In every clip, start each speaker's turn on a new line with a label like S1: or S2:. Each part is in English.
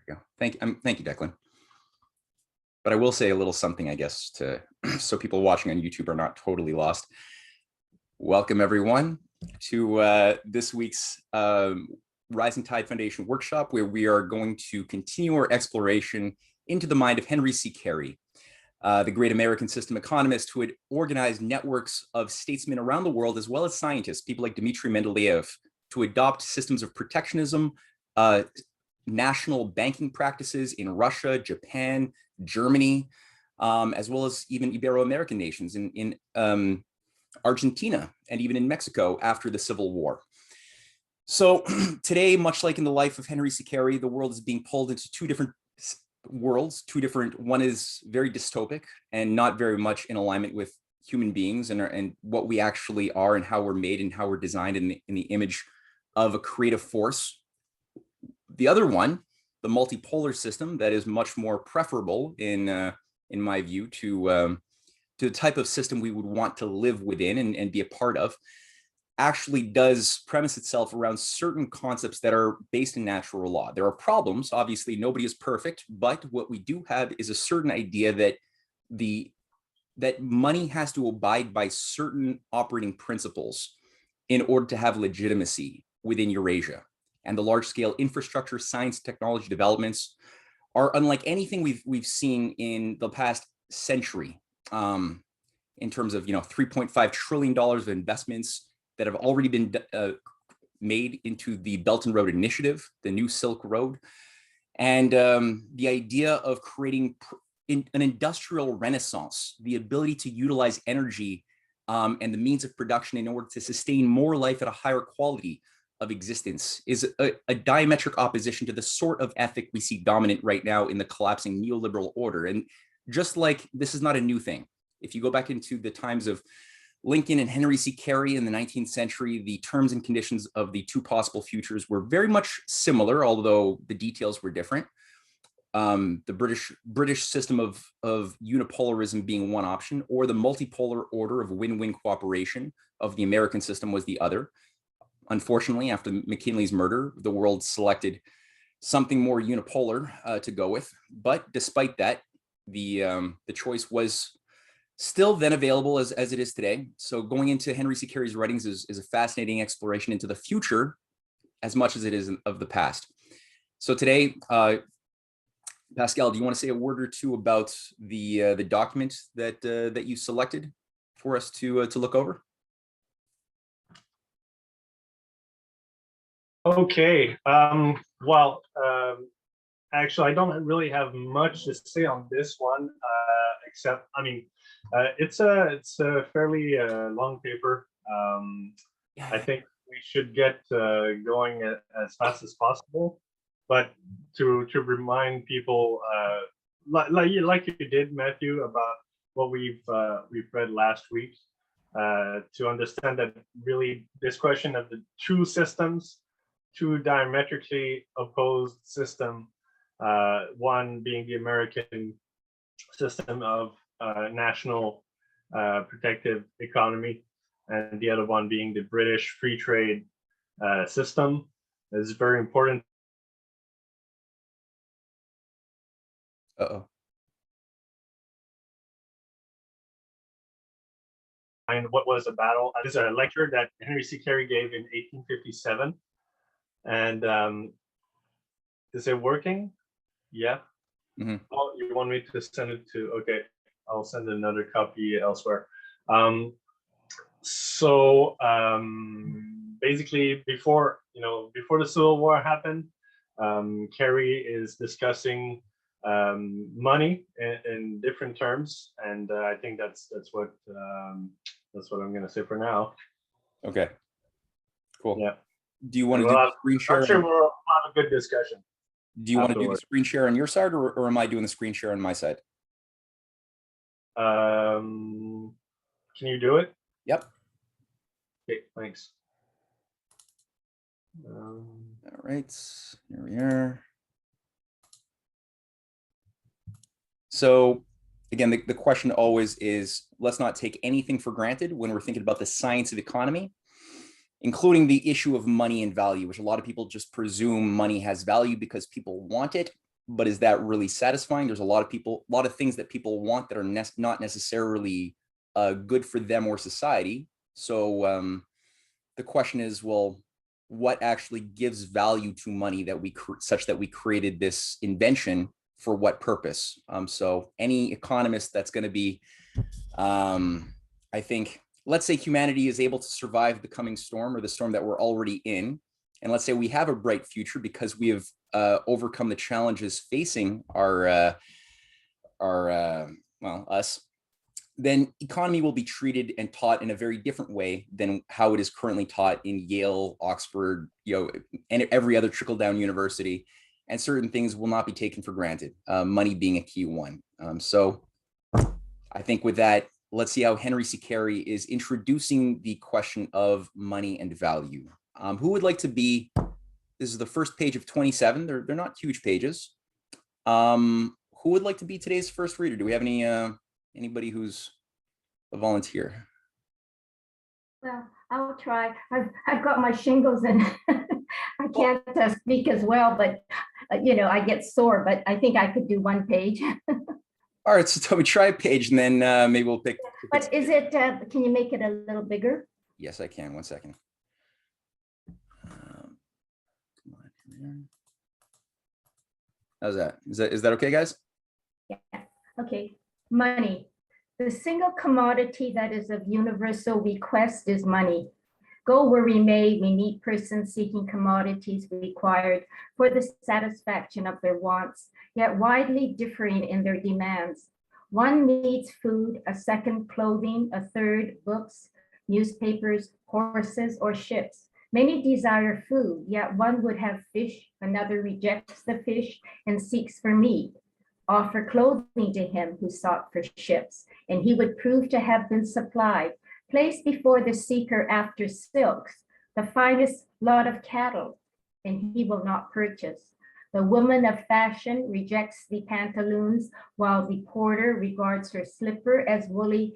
S1: There we go. Thank you, Declan. But I will say a little something, I guess, so people watching on YouTube are not totally lost. Welcome, everyone, to this week's Rising Tide Foundation workshop, where we are going to continue our exploration into the mind of Henry C Carey, the great American system economist who had organized networks of statesmen around the world, as well as scientists, people like Dmitry Mendeleev, to adopt systems of protectionism, national banking practices in Russia, Japan, Germany, as well as even Ibero-American nations in Argentina and even in Mexico after the Civil War. So today, much like in the life of Henry C. Carey, the world is being pulled into two different worlds, one is very dystopic and not very much in alignment with human beings and what we actually are and how we're made and how we're designed in the image of a creative force. The other one, the multipolar system, that is much more preferable in my view to the type of system we would want to live within and be a part of, actually does premise itself around certain concepts that are based in natural law. There are problems, obviously nobody is perfect, but what we do have is a certain idea that that money has to abide by certain operating principles in order to have legitimacy within Eurasia. And the large-scale infrastructure, science, technology developments are unlike anything we've seen in the past century, in terms of $3.5 trillion of investments that have already been made into the Belt and Road Initiative, the new Silk Road, and the idea of creating an industrial renaissance, the ability to utilize energy and the means of production in order to sustain more life at a higher quality of existence, is a diametric opposition to the sort of ethic we see dominant right now in the collapsing neoliberal order. And just like this is not a new thing, if you go back into the times of Lincoln and Henry C. Carey in the 19th century, the terms and conditions of the two possible futures were very much similar, although the details were different. The British system of unipolarism being one option, or the multipolar order of win-win cooperation of the American system was the other. Unfortunately, after McKinley's murder, the world selected something more unipolar to go with. But despite that, the choice was still then available as it is today. So going into Henry C. Carey's writings is a fascinating exploration into the future as much as it is of the past. So today, Pascal, do you want to say a word or two about the document that you selected for us to look over?
S2: Okay. Actually, I don't really have much to say on this one, except, it's a fairly long paper. I think we should get going as fast as possible. But to remind people, like you did, Matthew, about what we've read last week, to understand that really this question of the two systems, two diametrically opposed system, one being the American system of national protective economy, and the other one being the British free trade system, is very important. And what was a battle? This is a lecture that Henry C. Carey gave in 1857. And is it working? Yeah. Mm-hmm. Oh, you want me to send it to? Okay, I'll send another copy elsewhere. Basically, before the Civil War happened, Carey is discussing money in different terms, and I think that's what I'm going to say for now.
S1: Okay. Cool.
S2: Yeah.
S1: Do you want to do the screen share?
S2: I'm sure we'll have a good discussion.
S1: Do you want to do the screen share on your side, or am I doing the screen share on my side?
S2: Can you do it?
S1: Yep.
S2: Okay, thanks.
S1: All right, here we are. So again, the question always is, let's not take anything for granted when we're thinking about the science of economy, including the issue of money and value, which a lot of people just presume money has value because people want it. but is that really satisfying? There's a lot of things that people want that are not necessarily good for them or society. So the question is, well, what actually gives value to money that such that we created this invention for what purpose? So any economist that's going to be, I think, let's say humanity is able to survive the coming storm or the storm that we're already in. And let's say we have a bright future because we have overcome the challenges facing our well, us, then economy will be treated and taught in a very different way than how it is currently taught in Yale, Oxford, and every other trickle-down university. And certain things will not be taken for granted, money being a key one. So I think with that, let's see how Henry C. Carey is introducing the question of money and value. Who would like to be, this is the first page of 27. They're not huge pages. Who would like to be today's first reader? Do we have anybody who's a volunteer?
S3: Well, I'll try. I've got my shingles and I can't speak as well, but I get sore, but I think I could do one page.
S1: All right, so Toby, try a page and then maybe we'll pick.
S3: But is it, can you make it a little bigger?
S1: Yes, I can. 1 second. Come on here. How's that? Is that okay, guys?
S3: Yeah. Okay. Money. The single commodity that is of universal request is money. Go where we may, we meet persons seeking commodities required for the satisfaction of their wants, yet widely differing in their demands. One needs food, a second clothing, a third books, newspapers, horses, or ships. Many desire food, yet one would have fish, another rejects the fish and seeks for meat. Offer clothing to him who sought for ships, and he would prove to have been supplied. Place before the seeker after silks, the finest lot of cattle, and he will not purchase. The woman of fashion rejects the pantaloons, while the porter regards her slipper as woolly,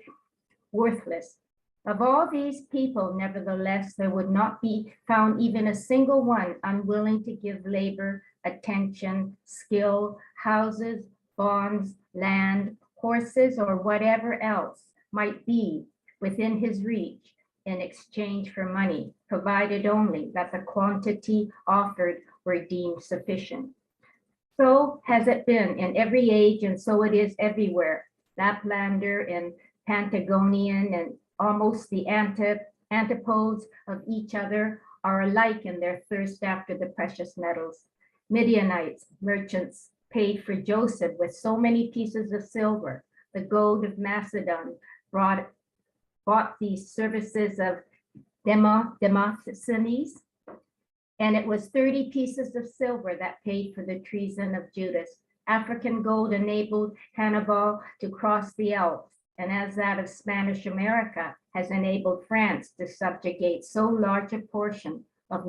S3: worthless. Of all these people, nevertheless, there would not be found even a single one unwilling to give labor, attention, skill, houses, bonds, land, horses, or whatever else might be within his reach in exchange for money, provided only that the quantity offered were deemed sufficient. So has it been in every age, and so it is everywhere. Laplander and Patagonian and almost the antipodes of each other are alike in their thirst after the precious metals. Midianites, merchants, paid for Joseph with so many pieces of silver. The gold of Macedon bought the services of Demosthenes, and it was 30 pieces of silver that paid for the treason of Judas. African gold enabled Hannibal to cross the Alps, and as that of Spanish America has enabled France to subjugate so large a portion of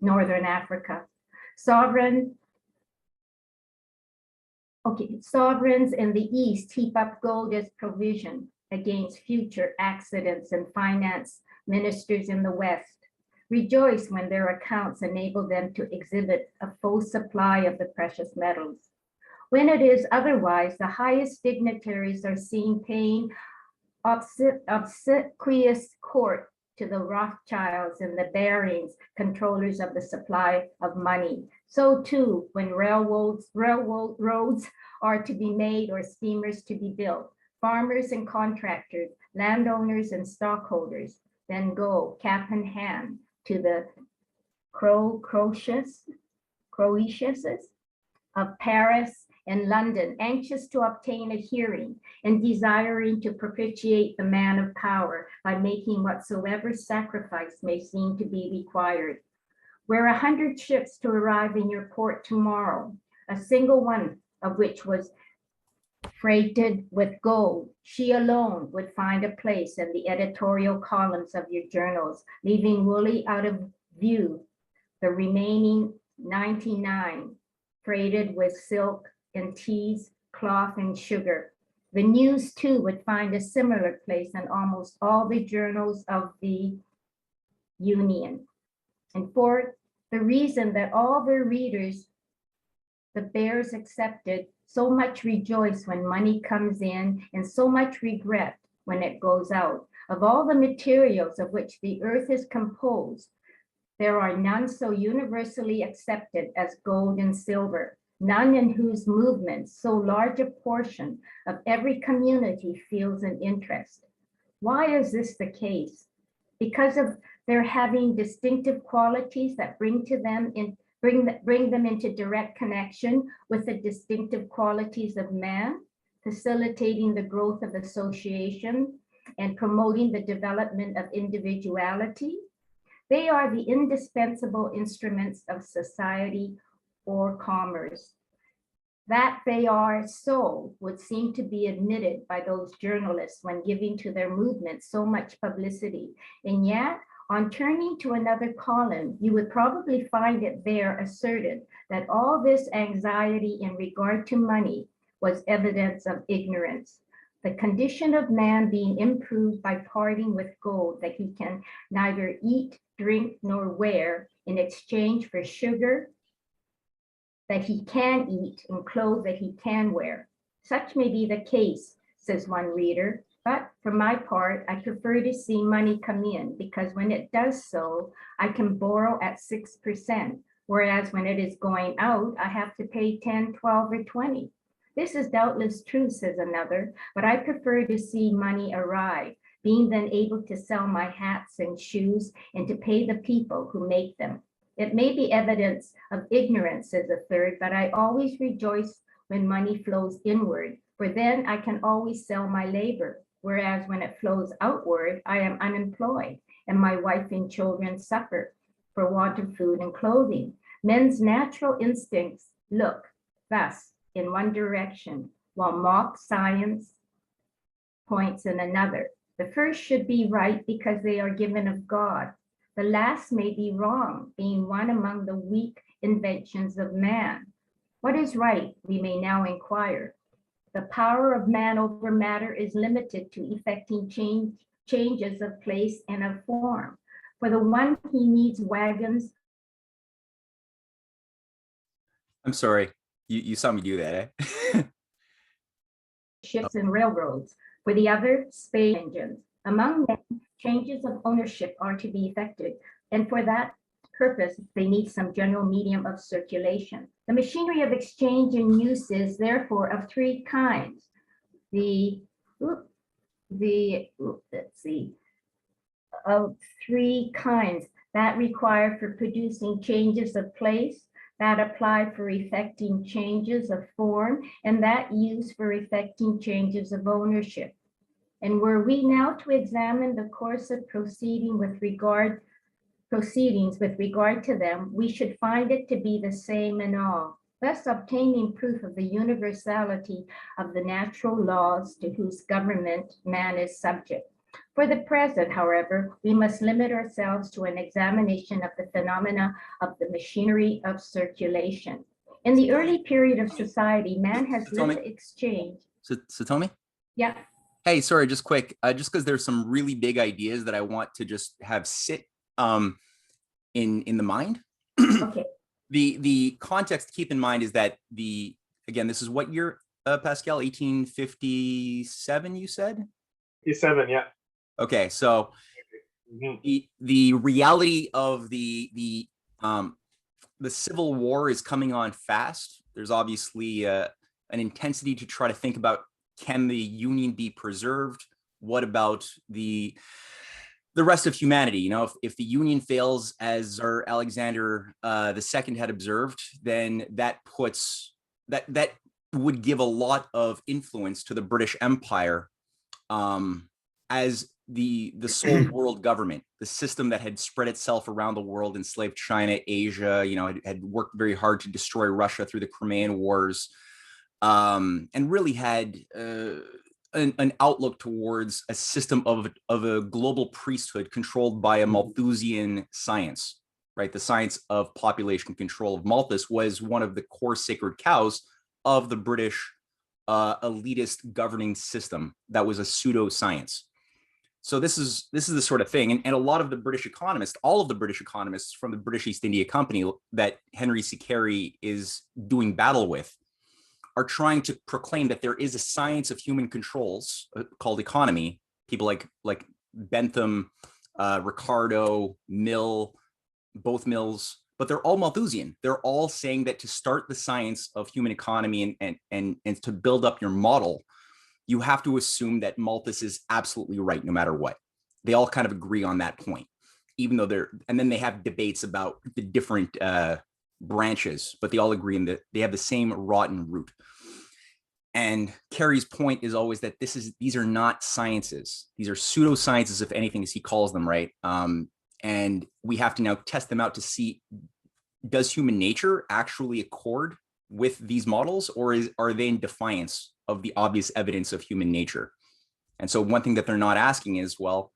S3: Northern Africa. Sovereigns in the East heap up gold as provision against future accidents, and finance ministers in the West rejoice when their accounts enable them to exhibit a full supply of the precious metals. When it is otherwise, the highest dignitaries are seen paying obsequious court to the Rothschilds and the Barings, controllers of the supply of money. So too, when railroads are to be made or steamers to be built, farmers and contractors, landowners and stockholders then go cap in hand to the Croesuses of Paris and London, anxious to obtain a hearing and desiring to propitiate the man of power by making whatsoever sacrifice may seem to be required. Were 100 ships to arrive in your port tomorrow, a single one of which was freighted with gold, she alone would find a place in the editorial columns of your journals, leaving Woolly out of view. The remaining 99 freighted with silk and teas, cloth and sugar. The news too would find a similar place in almost all the journals of the Union. And for the reason that all their readers The bears accepted, so much rejoice when money comes in, and so much regret when it goes out. Of all the materials of which the earth is composed, there are none so universally accepted as gold and silver, none in whose movements so large a portion of every community feels an interest. Why is this the case? Because of their having distinctive qualities that bring them into direct connection with the distinctive qualities of man, facilitating the growth of association and promoting the development of individuality. They are the indispensable instruments of society or commerce. That they are so would seem to be admitted by those journalists when giving to their movement so much publicity. And yet, on turning to another column, you would probably find it there asserted that all this anxiety in regard to money was evidence of ignorance. The condition of man being improved by parting with gold that he can neither eat, drink, nor wear in exchange for sugar that he can eat and clothes that he can wear. Such may be the case, says one reader, but for my part, I prefer to see money come in because when it does so, I can borrow at 6%, whereas when it is going out, I have to pay 10, 12, or 20. This is doubtless true, says another, but I prefer to see money arrive, being then able to sell my hats and shoes and to pay the people who make them. It may be evidence of ignorance, says a third, but I always rejoice when money flows inward, for then I can always sell my labor, whereas when it flows outward, I am unemployed, and my wife and children suffer for want of food and clothing. Men's natural instincts look thus in one direction, while mock science points in another. The first should be right because they are given of God. The last may be wrong, being one among the weak inventions of man. What is right, we may now inquire. The power of man over matter is limited to effecting changes of place and of form. For the one, he needs wagons.
S1: I'm sorry, you saw me do that, eh?
S3: Ships and railroads. For the other, space engines. Among them, changes of ownership are to be effected, and for that purpose, they need some general medium of circulation. The machinery of exchange and use is therefore of three kinds. Of three kinds that require for producing changes of place, that apply for effecting changes of form, and that use for effecting changes of ownership. And were we now to examine the course of proceedings with regard to them, we should find it to be the same in all, thus obtaining proof of the universality of the natural laws to whose government man is subject. For the present, however, we must limit ourselves to an examination of the phenomena of the machinery of circulation. In the early period of society, man has lived to exchange.
S1: Satomi?
S3: Yeah.
S1: Hey, sorry, just quick, just because there's some really big ideas that I want to just have sit in the mind.
S3: Okay.
S1: The context to keep in mind is that again, this is what year, Pascal? 1857, you said?
S2: 57, yeah.
S1: Okay, so the reality of the Civil War is coming on fast. There's obviously an intensity to try to think about, can the Union be preserved? What about the rest of humanity? You know, if the Union fails, as Tsar Alexander II had observed, then that would give a lot of influence to the British Empire as the sole world government, the system that had spread itself around the world, enslaved China, Asia, you know, had worked very hard to destroy Russia through the Crimean Wars, and really had an outlook towards a system of a global priesthood controlled by a Malthusian science, right? The science of population control of Malthus was one of the core sacred cows of the British elitist governing system that was a pseudoscience. So this is the sort of thing, and a lot of the British economists, all of the British economists from the British East India Company that Henry C Carey is doing battle with, are trying to proclaim that there is a science of human controls called economy. People like Bentham, Ricardo, Mill, both Mills, but they're all Malthusian. They're all saying that to start the science of human economy and to build up your model, you have to assume that Malthus is absolutely right no matter what. They all kind of agree on that point, even though and then they have debates about the different branches, but they all agree in that they have the same rotten root. And Carey's point is always that these are not sciences. These are pseudosciences, if anything, as he calls them, right? And we have to now test them out to see, does human nature actually accord with these models, or are they in defiance of the obvious evidence of human nature? And so one thing that they're not asking is, well,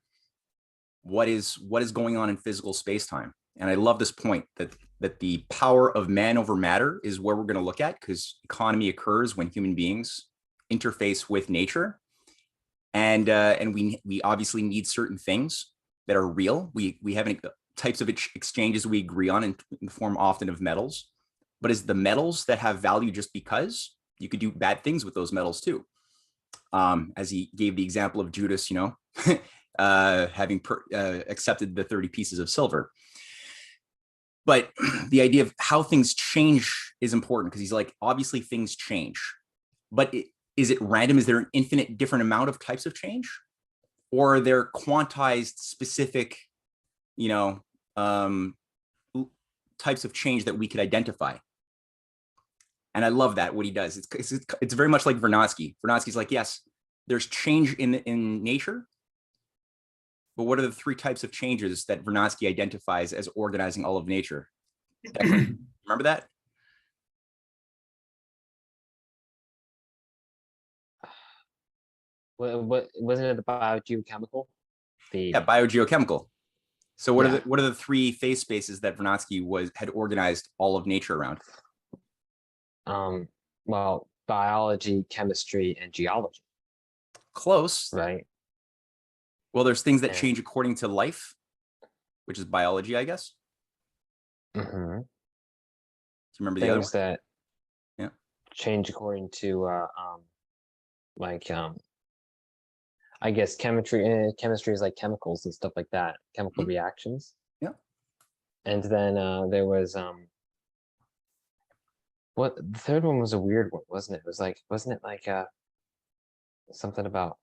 S1: what is going on in physical space-time? And I love this point that the power of man over matter is where we're going to look at, because economy occurs when human beings interface with nature, and we obviously need certain things that are real. We have types of exchanges we agree on in the form often of metals, but is the metals that have value just because? You could do bad things with those metals too. As he gave the example of Judas, having accepted the 30 pieces of silver. But the idea of how things change is important, because he's like, obviously things change, but is it random? Is there an infinite different amount of types of change? Or are there quantized specific, types of change that we could identify? And I love that, what he does. It's very much like Vernadsky. Vernadsky's like, yes, there's change in nature, but what are the three types of changes that Vernadsky identifies as organizing all of nature? Remember that?
S4: What wasn't it, the biogeochemical?
S1: Yeah, biogeochemical. So what are the three phase spaces that Vernadsky had organized all of nature around?
S4: Well, biology, chemistry, and geology.
S1: Close.
S4: Right.
S1: Well, there's things that change according to life, which is biology, I guess.
S4: Mm-hmm.
S1: Do you remember the other
S4: things
S1: one?
S4: that change according to I guess chemistry is like chemicals and stuff like that, chemical reactions.
S1: Yeah.
S4: And then there was what the third one was, a weird one, wasn't it? It was like, wasn't it like something about,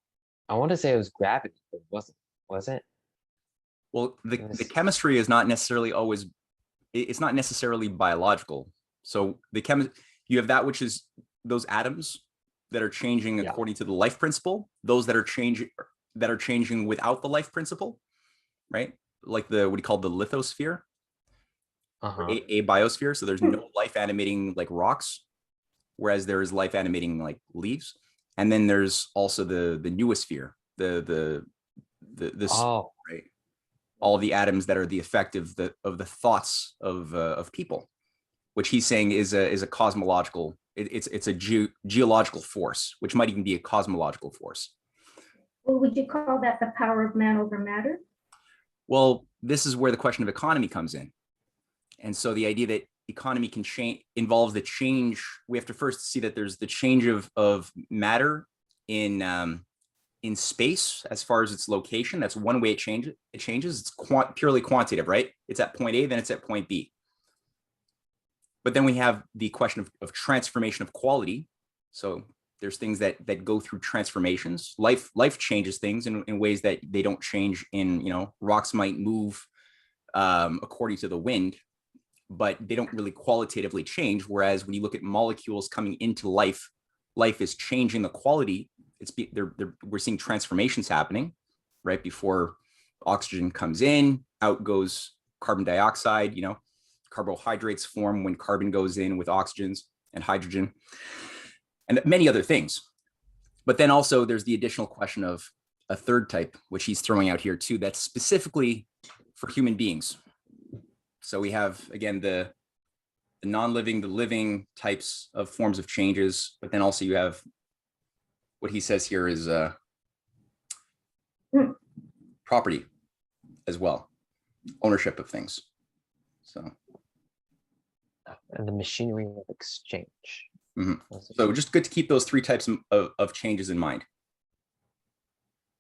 S4: I want to say it was gravity, but it wasn't, was it?
S1: Well, the chemistry is not necessarily always, it's not necessarily biological. So you have that which is those atoms that are changing according to the life principle, those that are changing without the life principle, right? Like what he called the lithosphere, a biosphere. So there's no life animating like rocks, whereas there is life animating like leaves. And then there's also the noosphere, the right? All the atoms that are the effect of the thoughts of people, which he's saying is a cosmological. It's a geological force, which might even be a cosmological force.
S3: Well, would you call that the power of man over matter?
S1: Well, this is where the question of economy comes in. And so the idea that economy can change involves the change. We have to first see that there's the change of matter in space as far as its location. That's one way it changes. It's purely quantitative, right? It's at point A, then it's at point B. But then we have the question of transformation of quality. So there's things that go through transformations. Life changes things in ways that they don't change in, rocks might move according to the wind, but they don't really qualitatively change. Whereas when you look at molecules coming into life is changing the quality. We're seeing transformations happening right before oxygen comes in, out goes carbon dioxide, carbohydrates form when carbon goes in with oxygens and hydrogen, and many other things. But then also there's the additional question of a third type, which he's throwing out here too, that's specifically for human beings. So we have, again, the non-living, the living types of forms of changes, but then also you have what he says here is property as well, ownership of things. So.
S4: And the machinery of exchange.
S1: So just good to keep those 3 types of changes in mind.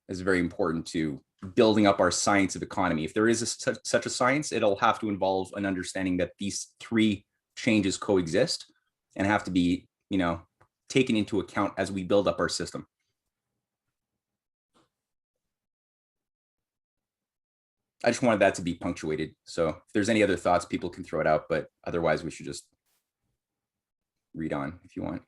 S1: It's very important to building up our science of economy. If there is such a science, it'll have to involve an understanding that these 3 changes coexist and have to be, taken into account as we build up our system. I just wanted that to be punctuated. So if there's any other thoughts, people can throw it out, but otherwise we should just read on if you want.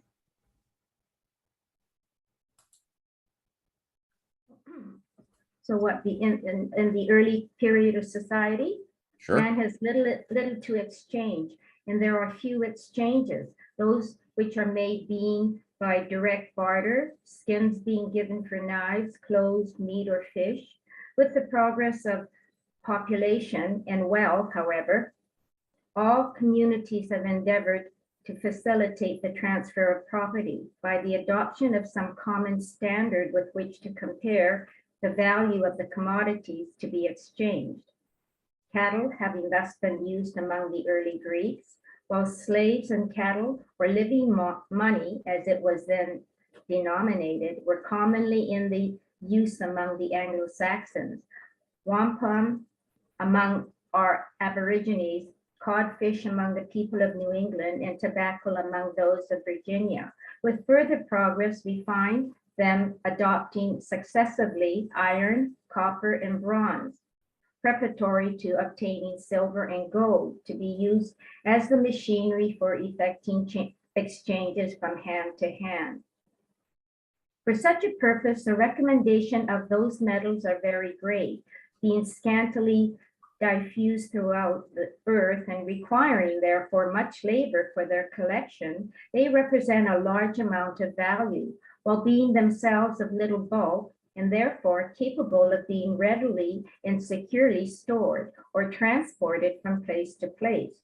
S3: So what in the early period of society,
S1: Sure.
S3: Man has little to exchange, and there are few exchanges, those which are made being by direct barter, skins being given for knives, clothes, meat, or fish. With the progress of population and wealth, however, all communities have endeavored to facilitate the transfer of property by the adoption of some common standard with which to compare the value of the commodities to be exchanged. Cattle having thus been used among the early Greeks, while slaves and cattle, or living money as it was then denominated, were commonly in the use among the Anglo-Saxons. Wampum among our Aborigines, codfish among the people of New England, and tobacco among those of Virginia. With further progress, we find them adopting successively iron, copper, and bronze, preparatory to obtaining silver and gold to be used as the machinery for effecting exchanges from hand to hand. For such a purpose, the recommendation of those metals are very great, being scantily diffused throughout the earth and requiring therefore much labor for their collection. They represent a large amount of value, while being themselves of little bulk and therefore capable of being readily and securely stored or transported from place to place.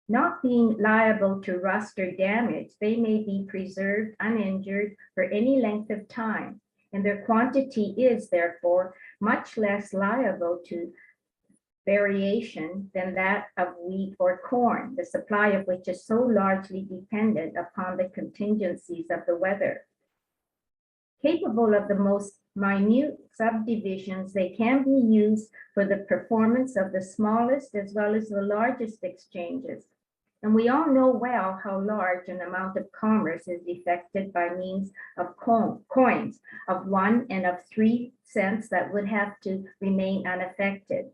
S3: Not being liable to rust or damage, they may be preserved uninjured for any length of time, and their quantity is therefore much less liable to variation than that of wheat or corn, the supply of which is so largely dependent upon the contingencies of the weather. Capable of the most minute subdivisions, they can be used for the performance of the smallest as well as the largest exchanges. And we all know well how large an amount of commerce is effected by means of coins of 1 and of 3 cents that would have to remain unaffected.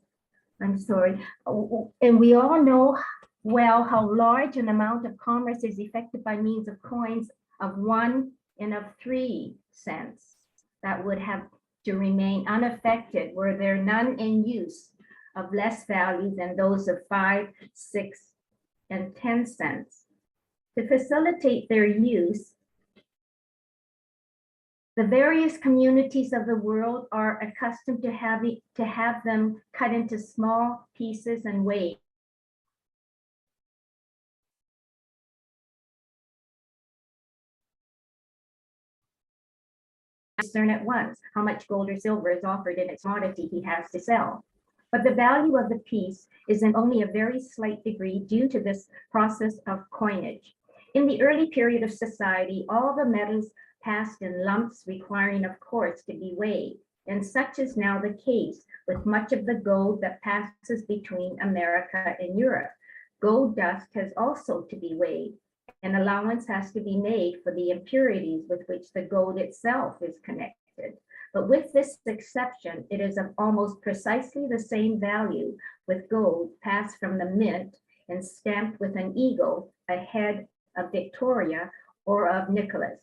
S3: I'm sorry. And we all know well how large an amount of commerce is effected by means of coins of 1 and of 3 cents that would have to remain unaffected were there none in use of less value than those of 5, 6, and 10 cents. To facilitate their use, the various communities of the world are accustomed to have them cut into small pieces and weighed. Discern at once how much gold or silver is offered in its commodity he has to sell. But the value of the piece is in only a very slight degree due to this process of coinage. In the early period of society, all the metals passed in lumps, requiring, of course, to be weighed. And such is now the case with much of the gold that passes between America and Europe. Gold dust has also to be weighed. An allowance has to be made for the impurities with which the gold itself is connected. But with this exception, it is of almost precisely the same value with gold passed from the mint and stamped with an eagle, a head of Victoria or of Nicholas.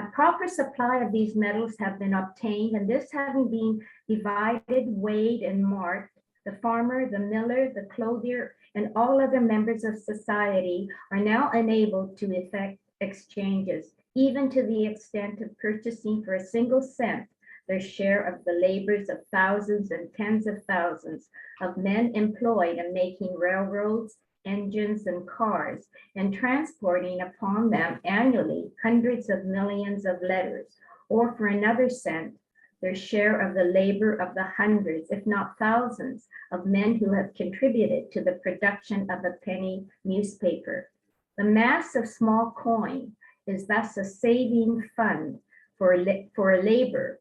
S3: A proper supply of these metals have been obtained, and this having been divided, weighed, and marked, the farmer, the miller, the clothier, and all other members of society are now enabled to effect exchanges, even to the extent of purchasing for a single cent their share of the labors of thousands and tens of thousands of men employed in making railroads engines, and cars, and transporting upon them annually hundreds of millions of letters, or for another cent, their share of the labor of the hundreds, if not thousands, of men who have contributed to the production of a penny newspaper. The mass of small coin is thus a saving fund for labor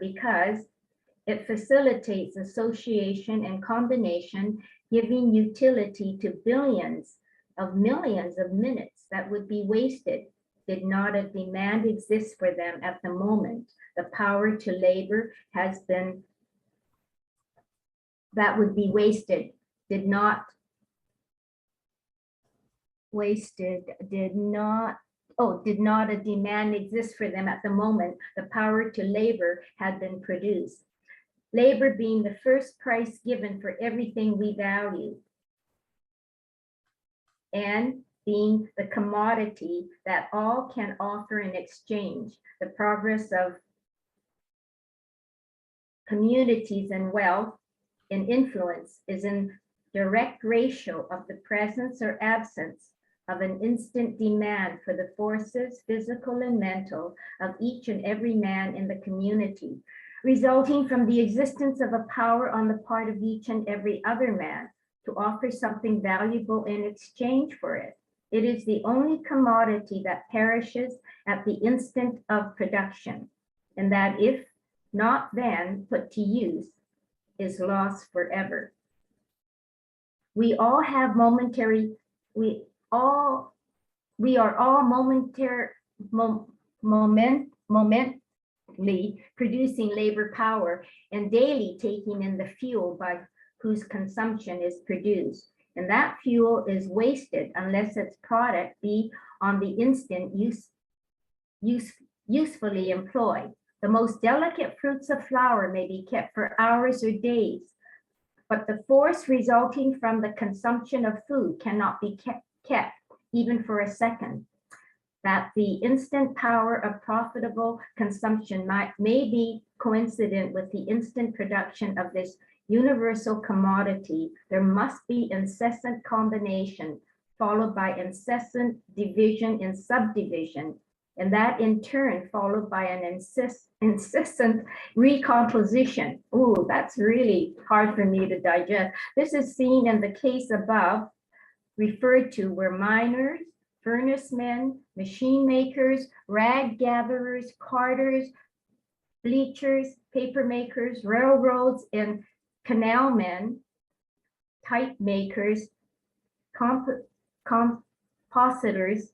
S3: because it facilitates association and combination, giving utility to billions of millions of minutes that would be wasted did not a demand exist for them at the moment. The power to labor has been, that would be wasted, did not a demand exist for them at the moment. The power to labor had been produced. Labor being the first price given for everything we value, and being the commodity that all can offer in exchange. The progress of communities and wealth and influence is in direct ratio of the presence or absence of an instant demand for the forces, physical and mental, of each and every man in the community, resulting from the existence of a power on the part of each and every other man to offer something valuable in exchange for it. It is the only commodity that perishes at the instant of production, and that if not then put to use, is lost forever. We are all momentary, momently producing labor power and daily taking in the fuel by whose consumption is produced. And that fuel is wasted unless its product be on the instant usefully employed. The most delicate fruits of flower may be kept for hours or days, but the force resulting from the consumption of food cannot be kept even for a second. That the instant power of profitable consumption may be coincident with the instant production of this universal commodity, there must be incessant combination followed by incessant division and subdivision, and that in turn followed by an incessant recomposition. Ooh, that's really hard for me to digest. This is seen in the case above referred to where miners, furnace men, machine makers, rag gatherers, carters, bleachers, paper makers, railroads, and canal men, type makers, compositors,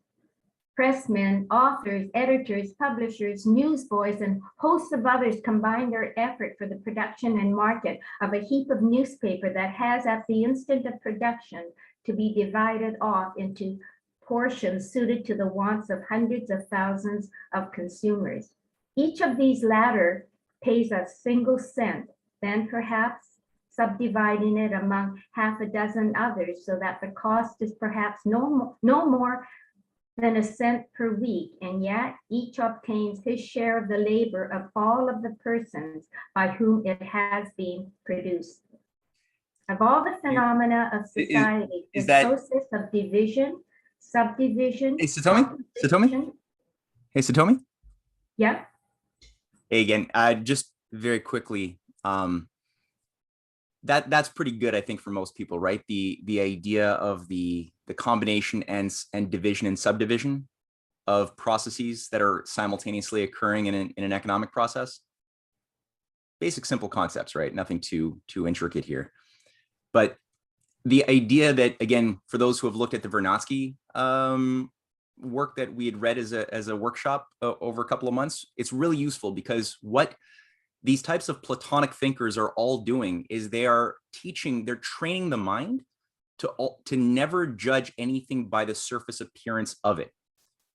S3: pressmen, authors, editors, publishers, newsboys, and hosts of others combine their effort for the production and market of a heap of newspaper that has at the instant of production to be divided off into portions suited to the wants of hundreds of thousands of consumers. Each of these latter pays a single cent, then perhaps subdividing it among half a dozen others so that the cost is perhaps no more than a cent per week, and yet each obtains his share of the labor of all of the persons by whom it has been produced. Of all the phenomena of society, the process of division, subdivision.
S1: Hey, Satomi? Hey, Satomi?
S3: Yeah.
S1: Hey, again, just very quickly, that's pretty good, I think, for most people, right? The idea of the combination and division and subdivision of processes that are simultaneously occurring in an economic process. Basic, simple concepts, right? Nothing too intricate here. But the idea that, again, for those who have looked at the Vernadsky work that we had read as a workshop over a couple of months, it's really useful because what these types of Platonic thinkers are all doing is they're training the mind to never judge anything by the surface appearance of it,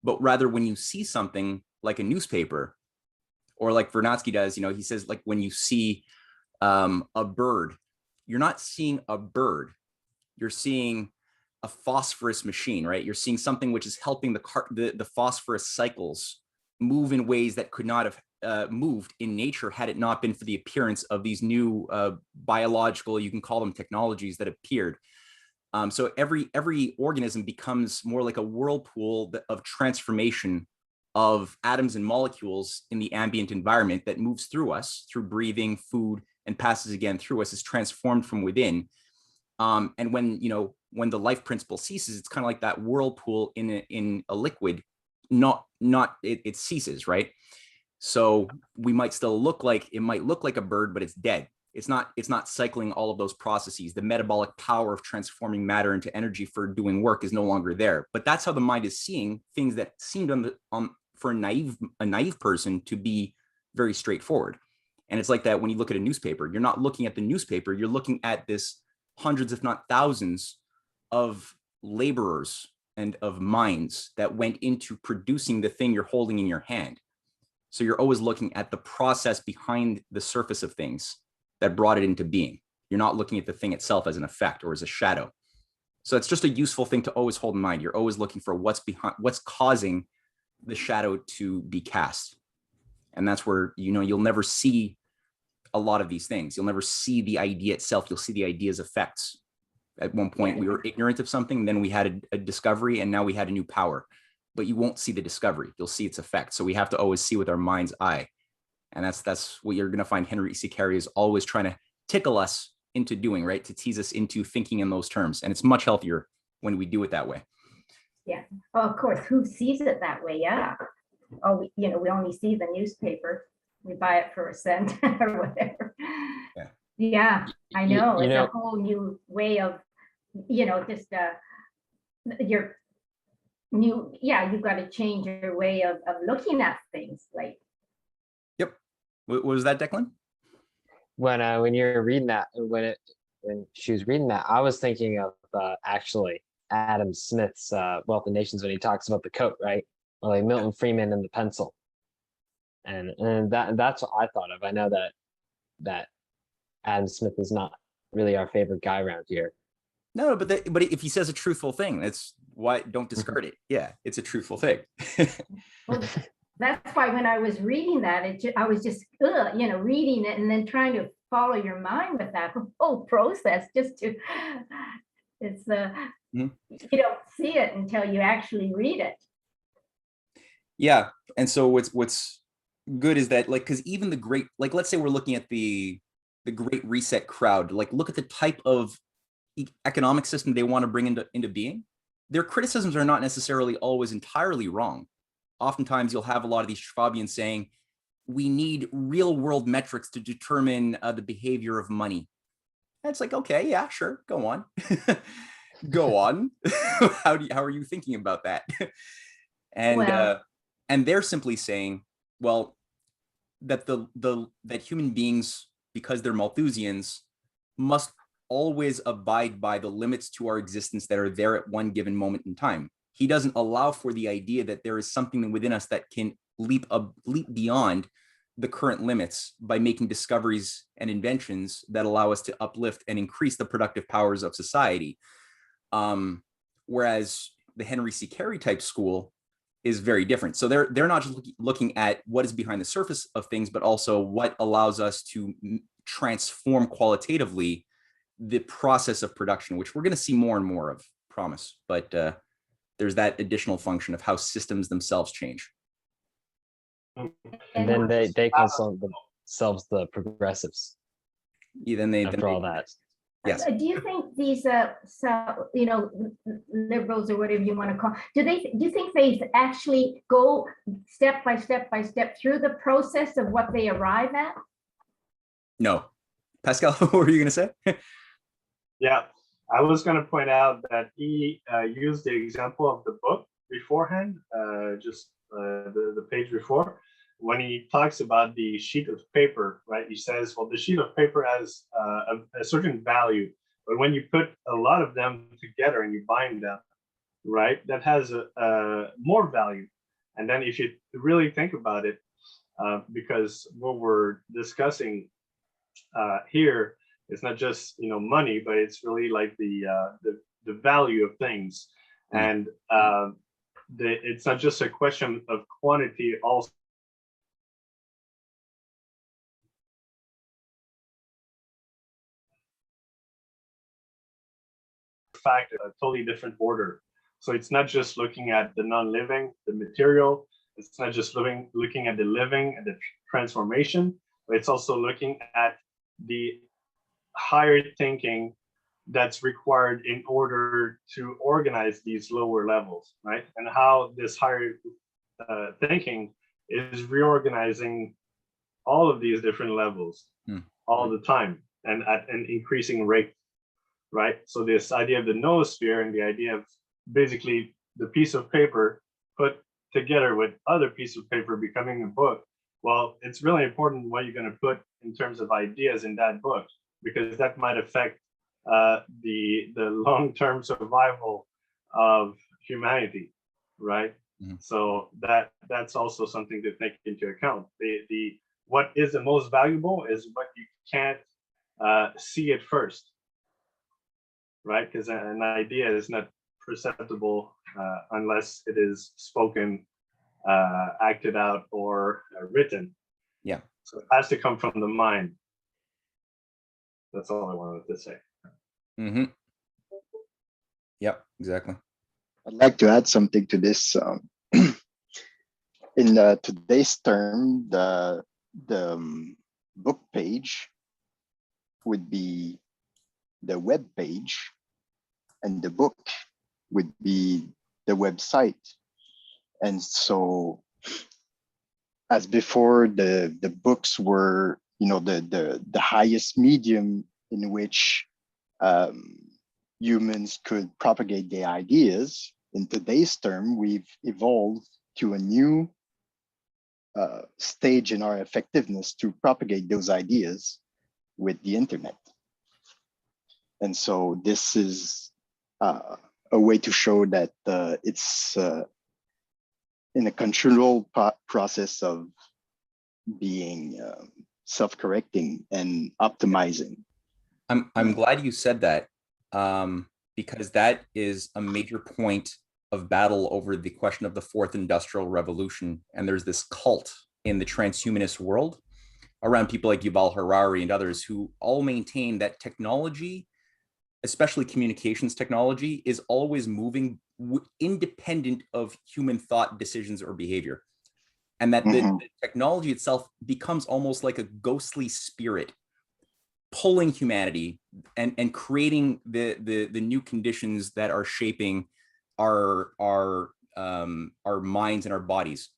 S1: but rather when you see something like a newspaper, or like Vernadsky does, he says, like when you see a bird, you're not seeing a bird, you're seeing a phosphorus machine, right? You're seeing something which is helping the phosphorus cycles move in ways that could not have moved in nature had it not been for the appearance of these new biological, you can call them technologies, that appeared. So every organism becomes more like a whirlpool of transformation of atoms and molecules in the ambient environment that moves through us, through breathing, food, and passes again through us, is transformed from within. And when the life principle ceases, it's kind of like that whirlpool in a liquid, it ceases, right? So we might still look like a bird, but it's dead. It's not cycling all of those processes. The metabolic power of transforming matter into energy for doing work is no longer there. But that's how the mind is seeing things that seemed for a naive person to be very straightforward. And it's like that when you look at a newspaper. You're not looking at the newspaper. You're looking at this hundreds, if not thousands, of laborers and of minds that went into producing the thing you're holding in your hand. So you're always looking at the process behind the surface of things that brought it into being. You're not looking at the thing itself as an effect or as a shadow. So it's just a useful thing to always hold in mind. You're always looking for what's causing the shadow to be cast. And that's where, you'll never see a lot of these things. You'll never see the idea itself. You'll see the idea's effects. At one point, we were ignorant of something, then we had a discovery, and now we had a new power. But you won't see the discovery. You'll see its effect. So we have to always see with our mind's eye. And that's what you're going to find Henry C Carey is always trying to tickle us into doing, right? To tease us into thinking in those terms. And it's much healthier when we do it that way.
S3: Yeah. Well, of course, who sees it that way? Yeah. Oh, we only see the newspaper. We buy it for a cent or whatever. Yeah, I know. It's a whole new way of, just your new, you've got to change your way of looking at things. Like,
S1: yep. What was that, Declan?
S4: When you're reading that, when she was reading that, I was thinking of actually Adam Smith's Wealth of Nations when he talks about the coat, right? Or like Milton Friedman and the pencil. And that's what I thought of. I know that Adam Smith is not really our favorite guy around here.
S1: No, but if he says a truthful thing, that's why don't discard it. Yeah, it's a truthful thing.
S3: well, that's why when I was reading that, I was just reading it and then trying to follow your mind with that whole process. It's you don't see it until you actually read it.
S1: Yeah, and so what's good is that, like, because even the great, like, let's say we're looking at the Great Reset crowd, like, look at the type of economic system they want to bring into being. Their criticisms are not necessarily always entirely wrong. Oftentimes you'll have a lot of these Schwabians saying, we need real world metrics to determine the behavior of money. And it's like, okay, yeah, sure, go on. Go on. How are you thinking about that? And they're simply saying, well, that that human beings, because they're Malthusians, must always abide by the limits to our existence that are there at one given moment in time. He doesn't allow for the idea that there is something within us that can leap beyond the current limits by making discoveries and inventions that allow us to uplift and increase the productive powers of society. Whereas the Henry C Carey type school is very different. So they're not just looking at what is behind the surface of things, but also what allows us to transform qualitatively the process of production, which we're going to see more and more of, promise. But there's that additional function of how systems themselves change.
S4: And then they call themselves the progressives.
S1: Yeah, then they
S4: all that.
S1: Yes.
S3: Do you think these liberals or whatever you want to call, do you think they actually go step by step through the process of what they arrive at?
S1: No. Pascal, what were you going to say?
S2: Yeah, I was going to point out that he used the example of the book beforehand, just the page before, when he talks about the sheet of paper, right? He says, well, the sheet of paper has a certain value, but when you put a lot of them together and you bind them, right, that has a more value. And then if you really think about it, because what we're discussing here, it's not just money, but it's really like the value of things, and it's not just a question of quantity. Also, fact a totally different order. So it's not just looking at the non-living, the material. It's not just looking at the living and the transformation, but it's also looking at the higher thinking that's required in order to organize these lower levels, right? And how this higher thinking is reorganizing all of these different levels all the time and at an increasing rate, right? So this idea of the noosphere and the idea of basically the piece of paper put together with other piece of paper becoming a book. Well, it's really important what you're going to put in terms of ideas in that book, because that might affect the long-term survival of humanity, right? So that's also something to take into account. The what is the most valuable is what you can't see at first, right? Because an idea is not perceptible unless it is spoken, acted out, or written.
S1: Yeah.
S2: So it has to come from the mind. That's all I wanted to say.
S1: Mm-hmm. Yep, exactly.
S5: I'd like to add something to this. In today's term, the book page would be the web page, and the book would be the website. And so, as before, the books were, the highest medium in which humans could propagate their ideas. In today's term, we've evolved to a new stage in our effectiveness to propagate those ideas with the internet. And so this is a way to show that it's in a controlled process of being self-correcting and optimizing.
S1: I'm glad you said that, because that is a major point of battle over the question of the fourth industrial revolution. And there's this cult in the transhumanist world around people like Yuval Harari and others who all maintain that technology, especially communications technology, is always moving independent of human thought, decisions, or behavior. And that the technology itself becomes almost like a ghostly spirit pulling humanity and creating the new conditions that are shaping our minds and our bodies.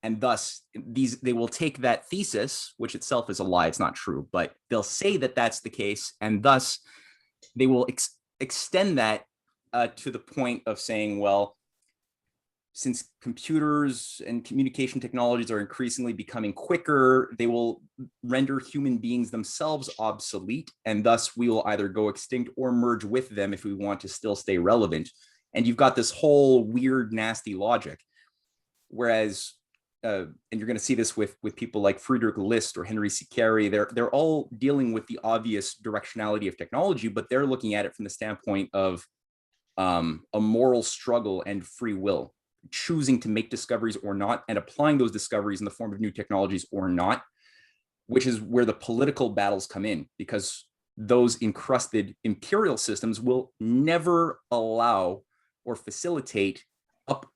S1: And thus they will take that thesis, which itself is a lie, it's not true, but they'll say that that's the case, and thus they will extend that to the point of saying, well, since computers and communication technologies are increasingly becoming quicker, they will render human beings themselves obsolete, and thus we will either go extinct or merge with them if we want to still stay relevant. And you've got this whole weird, nasty logic. Whereas, and you're going to see this with people like Friedrich List or Henry C Carey, they're all dealing with the obvious directionality of technology, but they're looking at it from the standpoint of a moral struggle and free will, choosing to make discoveries or not, and applying those discoveries in the form of new technologies or not, which is where the political battles come in, because those encrusted imperial systems will never allow or facilitate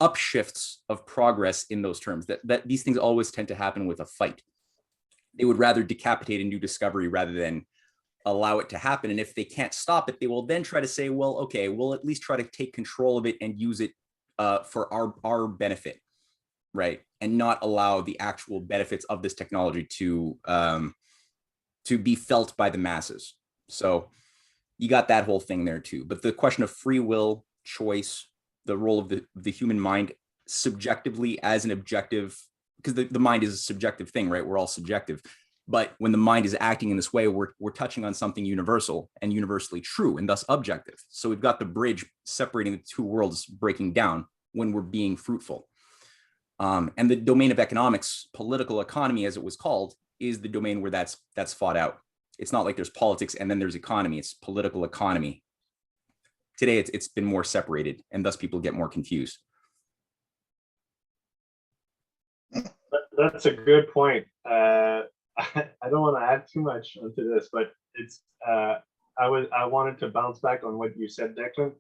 S1: upshifts of progress in those terms. That these things always tend to happen with a fight. They would rather decapitate a new discovery rather than allow it to happen. And if they can't stop it, they will then try to say, well, okay, we'll at least try to take control of it and use it for our benefit, right? And not allow the actual benefits of this technology to be felt by the masses. So you got that whole thing there too. But the question of free will, choice, the role of the human mind subjectively as an objective, because the mind is a subjective thing, right? We're all subjective. But when the mind is acting in this way, we're touching on something universal and universally true and thus objective. So we've got the bridge separating the two worlds breaking down when we're being fruitful. And the domain of economics, political economy, as it was called, is the domain where that's fought out. It's not like there's politics and then there's economy. It's political economy. Today, it's been more separated, and thus people get more confused.
S2: That's a good point. I don't want to add too much onto this, but it's I wanted to bounce back on what you said, Declan,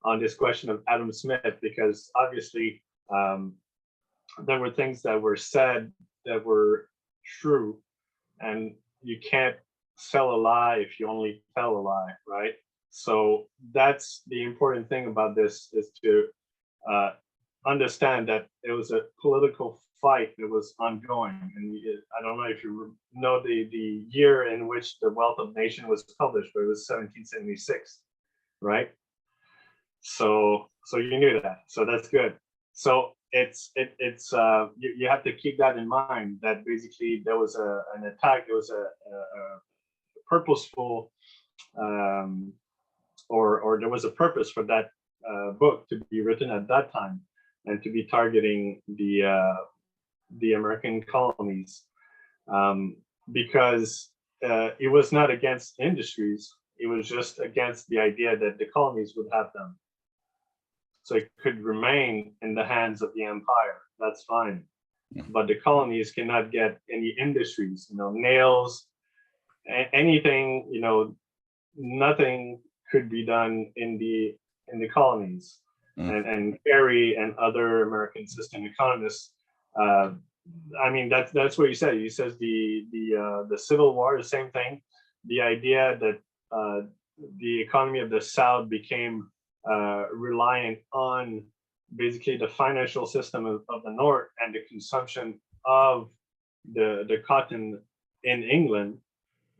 S2: on this question of Adam Smith, because obviously there were things that were said that were true, and you can't sell a lie if you only tell a lie, right? So that's the important thing about this, is to understand that it was a political fight that was ongoing. And I don't know if you know the year in which The Wealth of Nations was published, but it was 1776, right? So you knew that, so that's good. So you have to keep that in mind, that basically there was an attack, there was a purposeful or there was a purpose for that book to be written at that time, and to be targeting the American colonies, because it was not against industries, it was just against the idea that the colonies would have them. So it could remain in the hands of the empire, that's fine. But the colonies cannot get any industries, nails, anything, nothing could be done in the colonies. And Carey and other American system economists, I mean, that's what he said. He says the Civil War, the same thing. The idea that the economy of the South became reliant on basically the financial system of the North and the consumption of the cotton in England,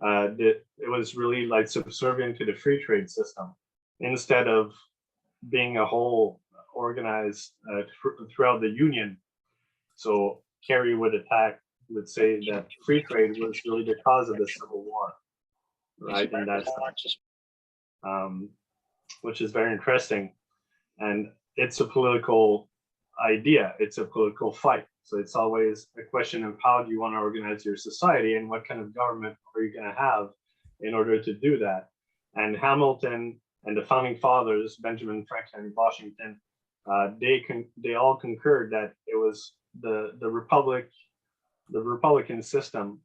S2: that it was really like subservient to the free trade system, instead of being a whole organized throughout the Union. So Carey would say that free trade was really the cause of the Civil War, right? And that's which is very interesting. And it's a political idea, it's a political fight. So it's always a question of how do you want to organize your society, and what kind of government are you going to have in order to do that. And Hamilton and the founding fathers, Benjamin Franklin, Washington, they all concurred that it was the Republican system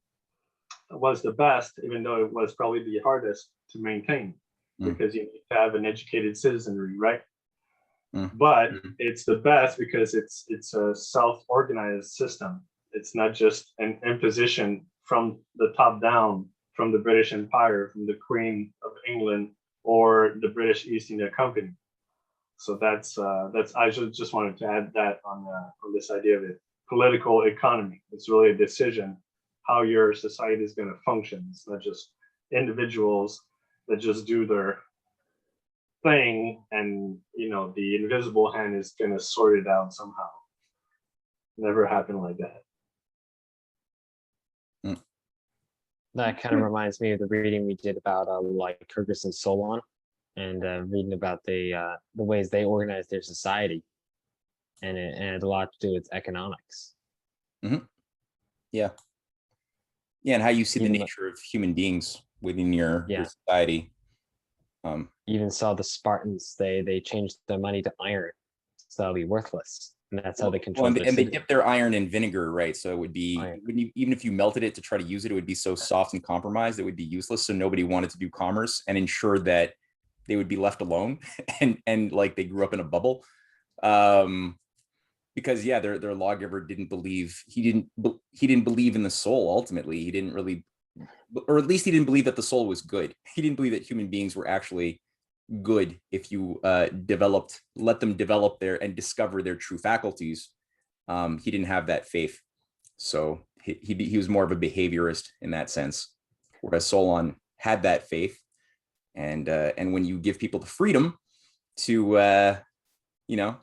S2: was the best, even though it was probably the hardest to maintain, because you need to have an educated citizenry, right? But it's the best because it's a self-organized system. It's not just an imposition from the top down, from the British Empire, from the Queen of England, or the British East India Company. So that's I just wanted to add that on this idea of it. Political economy. It's really a decision how your society is going to function. It's not just individuals that just do their thing, and the invisible hand is going to sort it out somehow. Never happened like that.
S4: That kind of reminds me of the reading we did about Kyrgyz and Solon, and reading about the ways they organize their society, and it had a lot to do with economics.
S1: Yeah, and how you see the nature of human beings within your society.
S4: Even saw the Spartans, they changed their money to iron, so that'll be worthless, and that's how they control.
S1: And they dip their iron in vinegar, right? So it would be, even if you melted it to try to use it, it would be so soft and compromised it would be useless. So nobody wanted to do commerce and ensure that they would be left alone, and like they grew up in a bubble, because their lawgiver didn't believe he didn't believe in the soul. Ultimately, he didn't really. Or at least he didn't believe that the soul was good. He didn't believe that human beings were actually good if you let them develop and discover their true faculties. He didn't have that faith. So he was more of a behaviorist in that sense, whereas Solon had that faith. And when you give people the freedom to, when you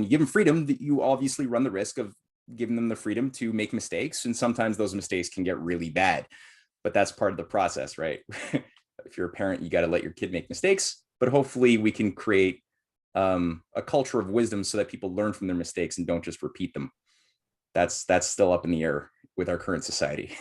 S1: give them freedom, you obviously run the risk of giving them the freedom to make mistakes, and sometimes those mistakes can get really bad, but that's part of the process, right? If you're a parent, you got to let your kid make mistakes, but hopefully we can create a culture of wisdom so that people learn from their mistakes and don't just repeat them. That's still up in the air with our current society.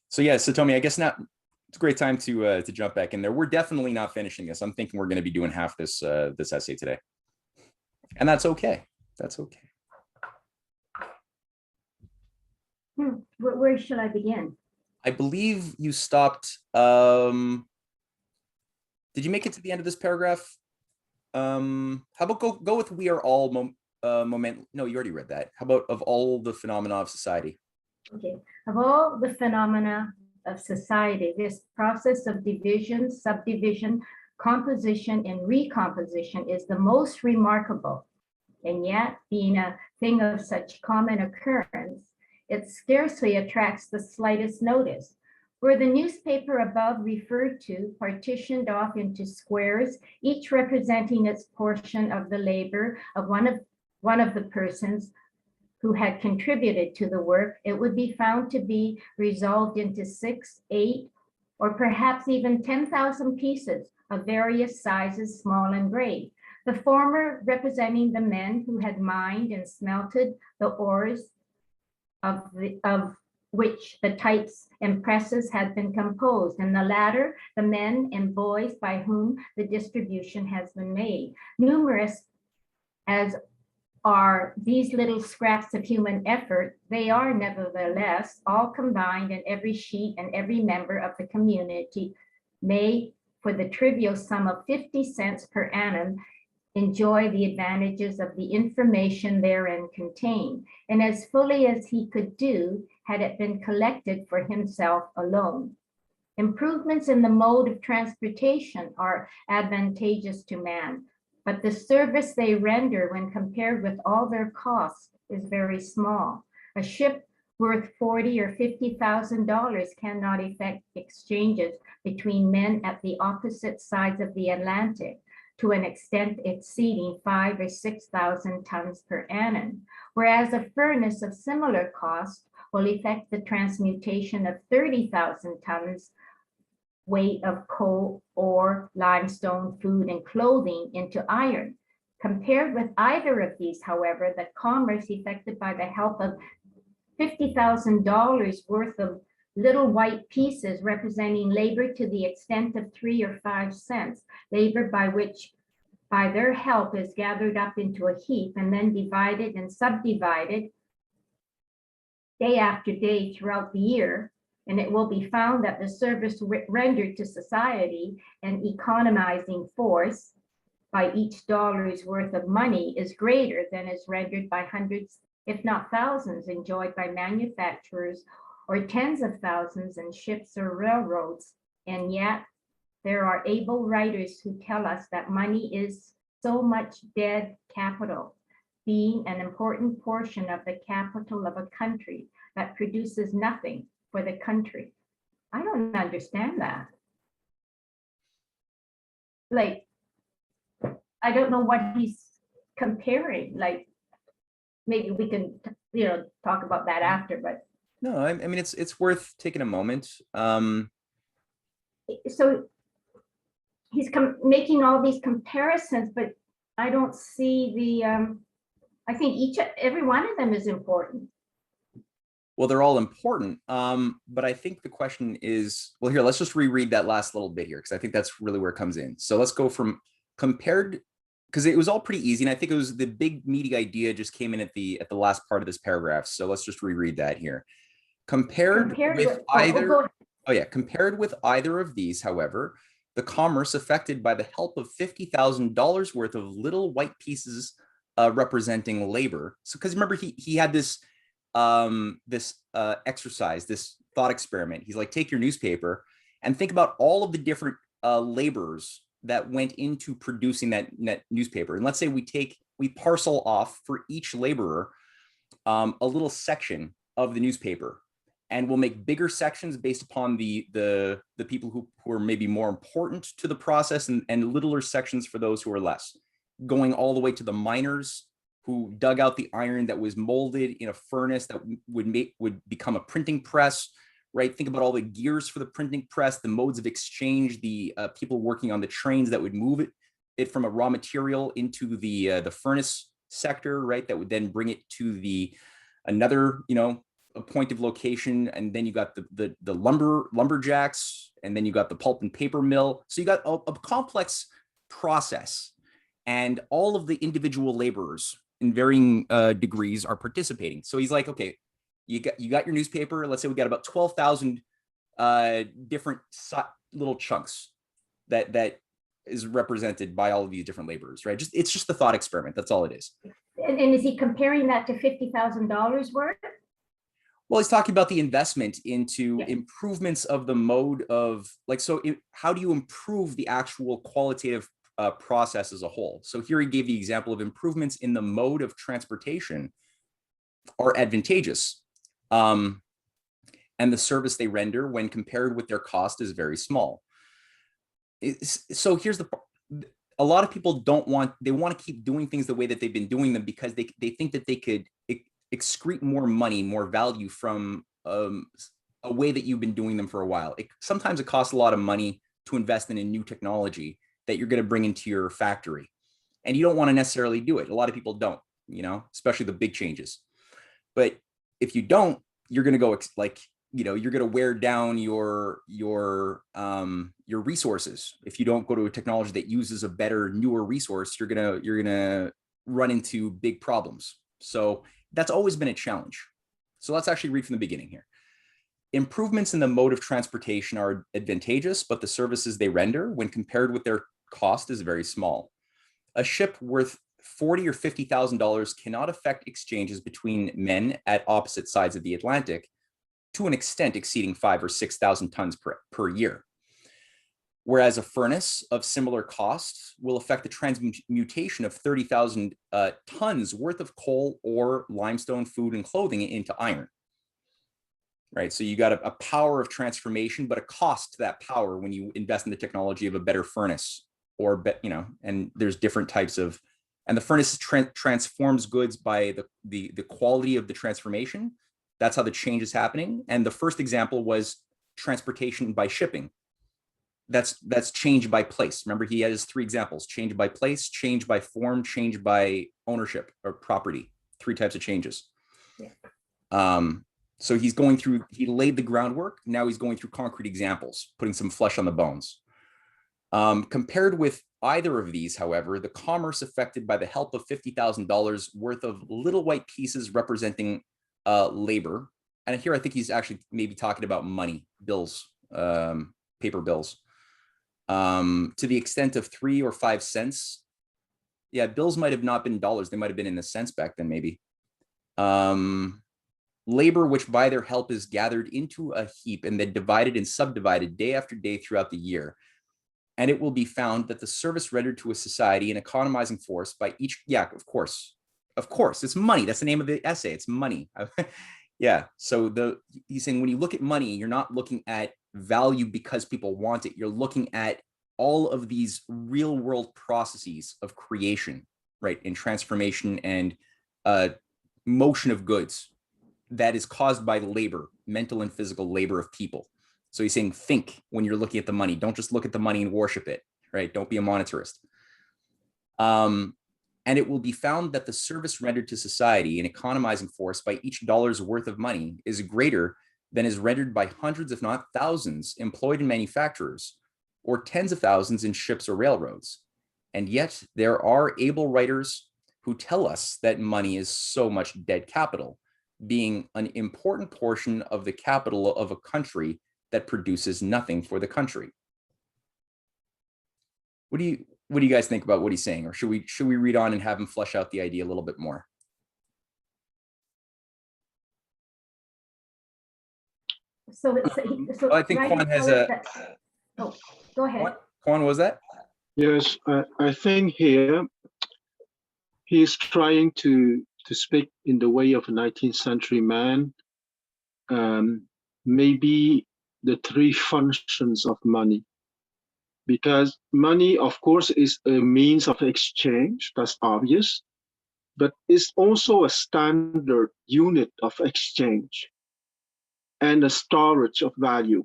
S1: So Tomi, I guess it's a great time to jump back in there. We're definitely not finishing this. I'm thinking we're going to be doing half this this essay today, and that's okay. That's okay.
S3: Where should I begin?
S1: I believe you stopped. Did you make it to the end of this paragraph? How about go with "we are all moment." No, you already read that. How about "of all the phenomena of society"?
S3: Okay, of all the phenomena of society, this process of division, subdivision, composition, and recomposition is the most remarkable. And yet, being a thing of such common occurrence, it scarcely attracts the slightest notice. Were the newspaper above referred to partitioned off into squares, each representing its portion of the labor of one of the persons who had contributed to the work, it would be found to be resolved into 6, 8, or perhaps even 10,000 pieces of various sizes, small and great. The former representing the men who had mined and smelted the ores of which the types and presses had been composed, and the latter, the men and boys by whom the distribution has been made. Numerous as are these little scraps of human effort, they are nevertheless all combined, and every sheet and every member of the community may, for the trivial sum of 50 cents per annum, enjoy the advantages of the information therein contained, and as fully as he could do had it been collected for himself alone. Improvements in the mode of transportation are advantageous to man, but the service they render when compared with all their costs is very small. A ship worth $40,000 or $50,000 cannot effect exchanges between men at the opposite sides of the Atlantic to an extent exceeding 5,000 or 6,000 tons per annum, whereas a furnace of similar cost will effect the transmutation of 30,000 tons weight of coal, ore, limestone, food, and clothing into iron. Compared with either of these, however, the commerce effected by the help of $50,000 worth of little white pieces representing labor to the extent of 3 or 5 cents, labor by which by their help is gathered up into a heap and then divided and subdivided day after day throughout the year, and it will be found that the service rendered to society and economizing force by each dollar's worth of money is greater than is rendered by hundreds, if not thousands, enjoyed by manufacturers, or tens of thousands in ships or railroads. And yet, there are able writers who tell us that money is so much dead capital, being an important portion of the capital of a country that produces nothing for the country. I don't understand that. Like, I don't know what he's comparing. Like, maybe we can, talk about that after, but.
S1: No, I mean, it's worth taking a moment.
S3: So he's making all these comparisons, but I don't see the, I think every one of them is important.
S1: Well, they're all important. But I think the question is, well, here, let's just reread that last little bit here, because I think that's really where it comes in. So let's go from compared, because it was all pretty easy. And I think it was the big meaty idea just came in at the last part of this paragraph. So let's just reread that here. Compared with either, compared with either of these, however, the commerce effected by the help of $50,000 worth of little white pieces representing labor. So, because remember, he had this exercise, this thought experiment. He's like, take your newspaper and think about all of the different laborers that went into producing that newspaper. And let's say we parcel off for each laborer a little section of the newspaper, and we'll make bigger sections based upon the people who are maybe more important to the process, and littler sections for those who are less, going all the way to the miners who dug out the iron that was molded in a furnace that would become a printing press, right? Think about all the gears for the printing press, the modes of exchange, the people working on the trains that would move it from a raw material into the furnace sector, right? That would then bring it to another, a point of location. And then you got the lumberjacks and then you got the pulp and paper mill. So you got a complex process, and all of the individual laborers in varying degrees are participating. So he's like, okay, you got your newspaper. Let's say we got about 12,000 different little chunks that is represented by all of these different laborers, right? It's just the thought experiment. That's all it is.
S3: And is he comparing that to $50,000 worth?
S1: Well, he's talking about the investment into improvements of the mode of how do you improve the actual qualitative process as a whole? So here he gave the example of improvements in the mode of transportation are advantageous. And the service they render when compared with their cost is very small. So here's a lot of people want to keep doing things the way that they've been doing them because they think that they could excrete more money, more value from a way that you've been doing them for a while. Sometimes it costs a lot of money to invest in a new technology that you're going to bring into your factory, and you don't want to necessarily do it. A lot of people don't, especially the big changes. But if you don't, you're going to go you're going to wear down your resources. If you don't go to a technology that uses a better, newer resource, you're gonna run into big problems. So that's always been a challenge. So let's actually read from the beginning here. Improvements in the mode of transportation are advantageous, but the services they render, when compared with their cost, is very small. A ship worth $40,000 or $50,000 cannot affect exchanges between men at opposite sides of the Atlantic to an extent exceeding 5,000 or 6,000 tons per year. Whereas a furnace of similar costs will affect the transmutation of 30,000 tons worth of coal, ore, limestone, food, and clothing into iron. Right, so you got a power of transformation, but a cost to that power when you invest in the technology of a better furnace, and there's different types of, and the furnace transforms goods by the quality of the transformation. That's how the change is happening. And the first example was transportation by shipping. That's change by place. Remember, he has 3 examples: change by place, change by form, change by ownership or property. 3 types of changes. Yeah. So he laid the groundwork. Now he's going through concrete examples, putting some flesh on the bones. Compared with either of these, however, the commerce affected by the help of $50,000 worth of little white pieces representing labor. And here I think he's actually maybe talking about money, bills, paper bills, to the extent of 3 or 5 cents. Yeah, bills might have not been dollars. They might have been in the cents back then, maybe. Labor, which by their help is gathered into a heap and then divided and subdivided day after day throughout the year. And it will be found that the service rendered to a society an economizing force by each, of course, it's money. That's the name of the essay. It's money. Yeah. So he's saying when you look at money, you're not looking at value because people want it. You're looking at all of these real world processes of creation, right? And transformation and motion of goods that is caused by labor, mental and physical labor of people. So he's saying, think when you're looking at the money. Don't just look at the money and worship it, right? Don't be a monetarist. And it will be found that the service rendered to society, an economizing force by each dollar's worth of money, is greater than is rendered by hundreds, if not thousands, employed in manufacturers, or tens of thousands in ships or railroads. And yet there are able writers who tell us that money is so much dead capital, being an important portion of the capital of a country that produces nothing for the country. What do you guys think about what he's saying? Or should we read on and have him flesh out the idea a little bit more?
S3: So
S1: I think Quan has a.
S3: Oh, go ahead.
S1: Quan, was that?
S6: Yes, I think here he's trying to speak in the way of a 19th century man. Maybe the 3 functions of money. Because money, of course, is a means of exchange, that's obvious, but it's also a standard unit of exchange and a storage of value.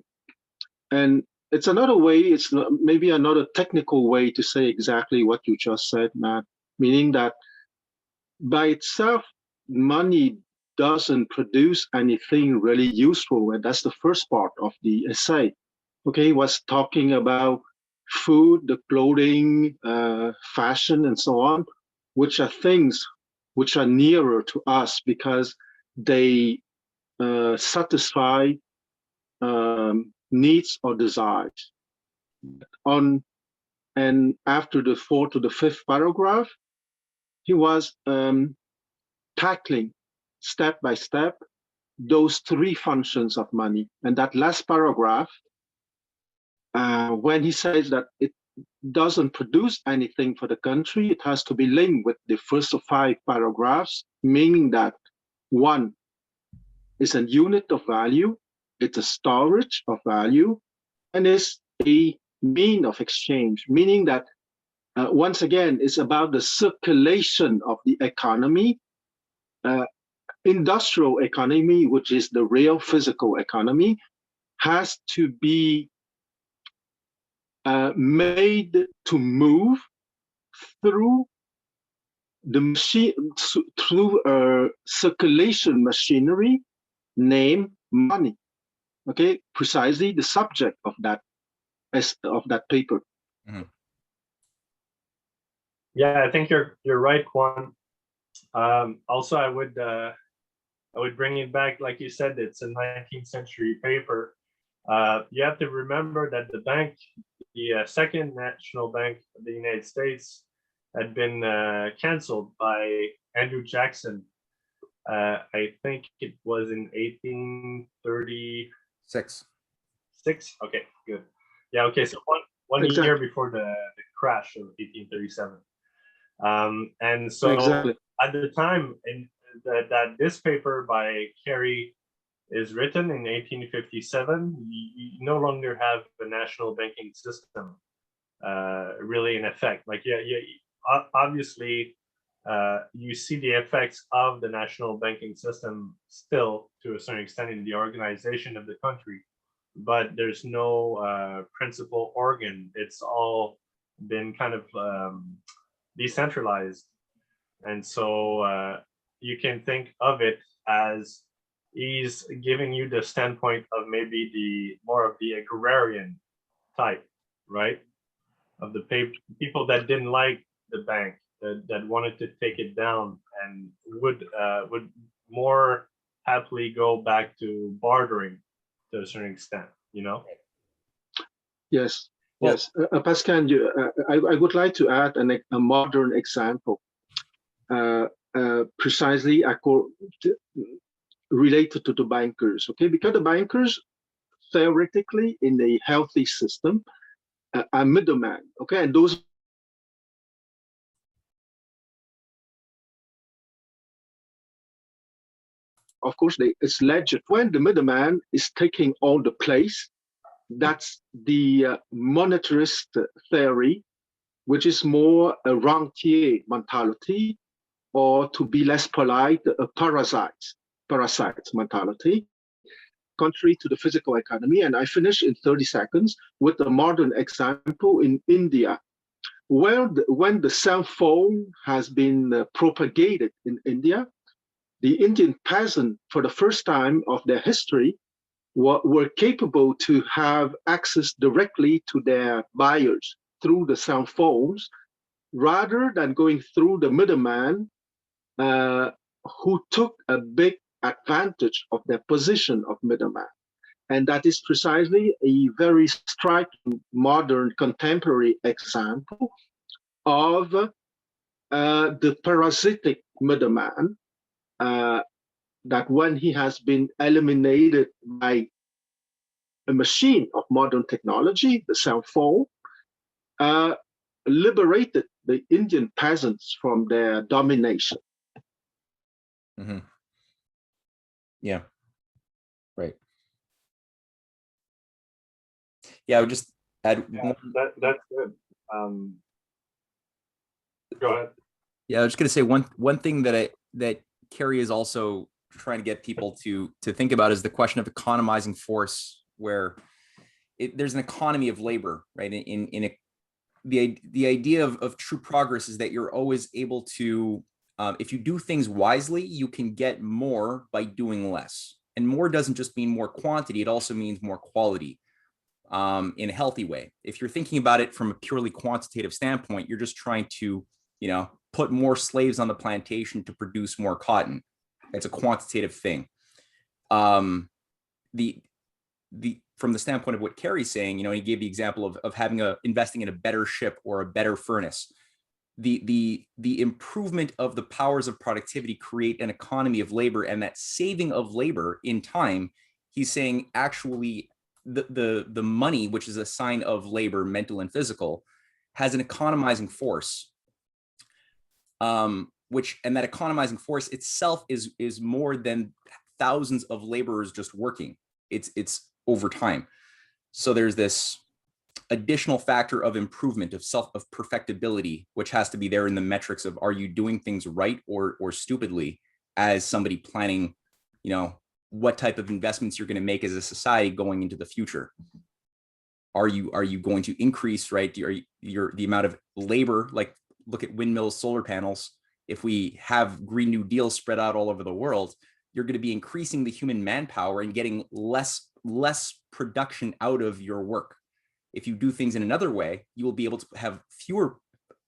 S6: And it's another way, it's maybe another technical way to say exactly what you just said, Matt, meaning that by itself, money doesn't produce anything really useful. And that's the first part of the essay. okay, was talking about food, the clothing, fashion, and so on, which are things which are nearer to us because they satisfy needs or desires. And after the 4th to the 5th paragraph, he was tackling step by step those three functions of money. And that last paragraph, when he says that it doesn't produce anything for the country, it has to be linked with the first 5 paragraphs, meaning that one is a unit of value, it's a storage of value, and is a mean of exchange, meaning that once again, it's about the circulation of the economy. Industrial economy, which is the real physical economy, has to be made to move through the machine, through a circulation machinery named money. Okay, precisely the subject of that paper.
S1: Mm-hmm.
S2: Yeah, I think you're right, Juan. Also, I would bring it back, like you said, it's a 19th century paper. You have to remember that the bank, the Second National Bank of the United States, had been canceled by Andrew Jackson. I think it was in 1836. Okay, good. Yeah, okay, so one
S6: Exactly.
S2: year before the crash of 1837. And so
S6: exactly.
S2: At the time, that this paper by Carey is written in 1857, you no longer have a national banking system really in effect. Like, obviously, you see the effects of the national banking system still to a certain extent in the organization of the country, but there's no principal organ. It's all been kind of decentralized. And so you can think of it as he's giving you the standpoint of maybe the more of the agrarian type, right? Of the people that didn't like the bank, that wanted to take it down and would more happily go back to bartering to a certain extent, you know?
S6: Yes,
S1: Well,
S6: yes. Pascal, I would like to add a modern example, precisely related to the bankers, okay? Because the bankers, theoretically, in a healthy system, are middlemen, okay? And those, of course, it's legit. When the middleman is taking all the place, that's the monetarist theory, which is more a rentier mentality, or to be less polite, a parasite mentality, contrary to the physical economy. And I finish in 30 seconds with a modern example in India, where when the cell phone has been propagated in India, the Indian peasant, for the first time of their history, were capable to have access directly to their buyers through the cell phones, rather than going through the middleman, who took a big advantage of their position of middleman. And that is precisely a very striking modern contemporary example of the parasitic middleman, that when he has been eliminated by a machine of modern technology, the cell phone, liberated the Indian peasants from their domination.
S1: Mm-hmm. Yeah. Right. Yeah, I would just add.
S2: Yeah, that's good. Go ahead.
S1: Yeah, I was just gonna say one thing that Carey is also trying to get people to think about is the question of economizing force, where there's an economy of labor, right? The idea of true progress is that you're always able to, if you do things wisely, you can get more by doing less. And more doesn't just mean more quantity; it also means more quality. in a healthy way. If you're thinking about it from a purely quantitative standpoint, you're just trying to, put more slaves on the plantation to produce more cotton. It's a quantitative thing. From the standpoint of what Carey's saying, he gave the example of investing in a better ship or a better furnace. The improvement of the powers of productivity create an economy of labor, and that saving of labor in time, he's saying actually the money, which is a sign of labor, mental and physical, has an economizing force. And that economizing force itself is more than thousands of laborers just working. It's over time. So there's this additional factor of improvement, of perfectibility, which has to be there in the metrics of, are you doing things right or stupidly, as somebody planning, what type of investments you're going to make as a society going into the future. Are you going to increase, right, the amount of labor, like look at windmills, solar panels. If we have Green New Deal spread out all over the world, you're going to be increasing the human manpower and getting less production out of your work. If you do things in another way, you will be able to have fewer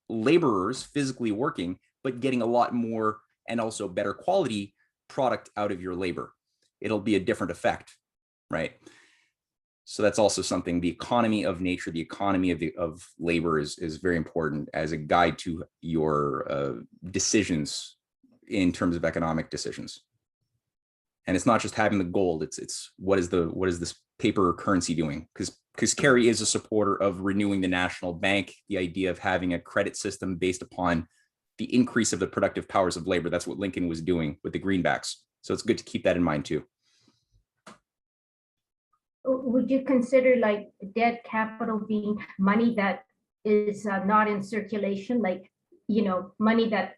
S1: laborers physically working, but getting a lot more and also better quality product out of your labor. It'll be a different effect, right? So that's also something, the economy of nature, the economy of labor is very important as a guide to your decisions in terms of economic decisions. And it's not just having the gold, it's what is this paper currency doing? Because Carey is a supporter of renewing the national bank, the idea of having a credit system based upon the increase of the productive powers of labor. That's what Lincoln was doing with the greenbacks. So it's good to keep that in mind too.
S3: Would you consider like debt capital being money that is not in circulation, like, money that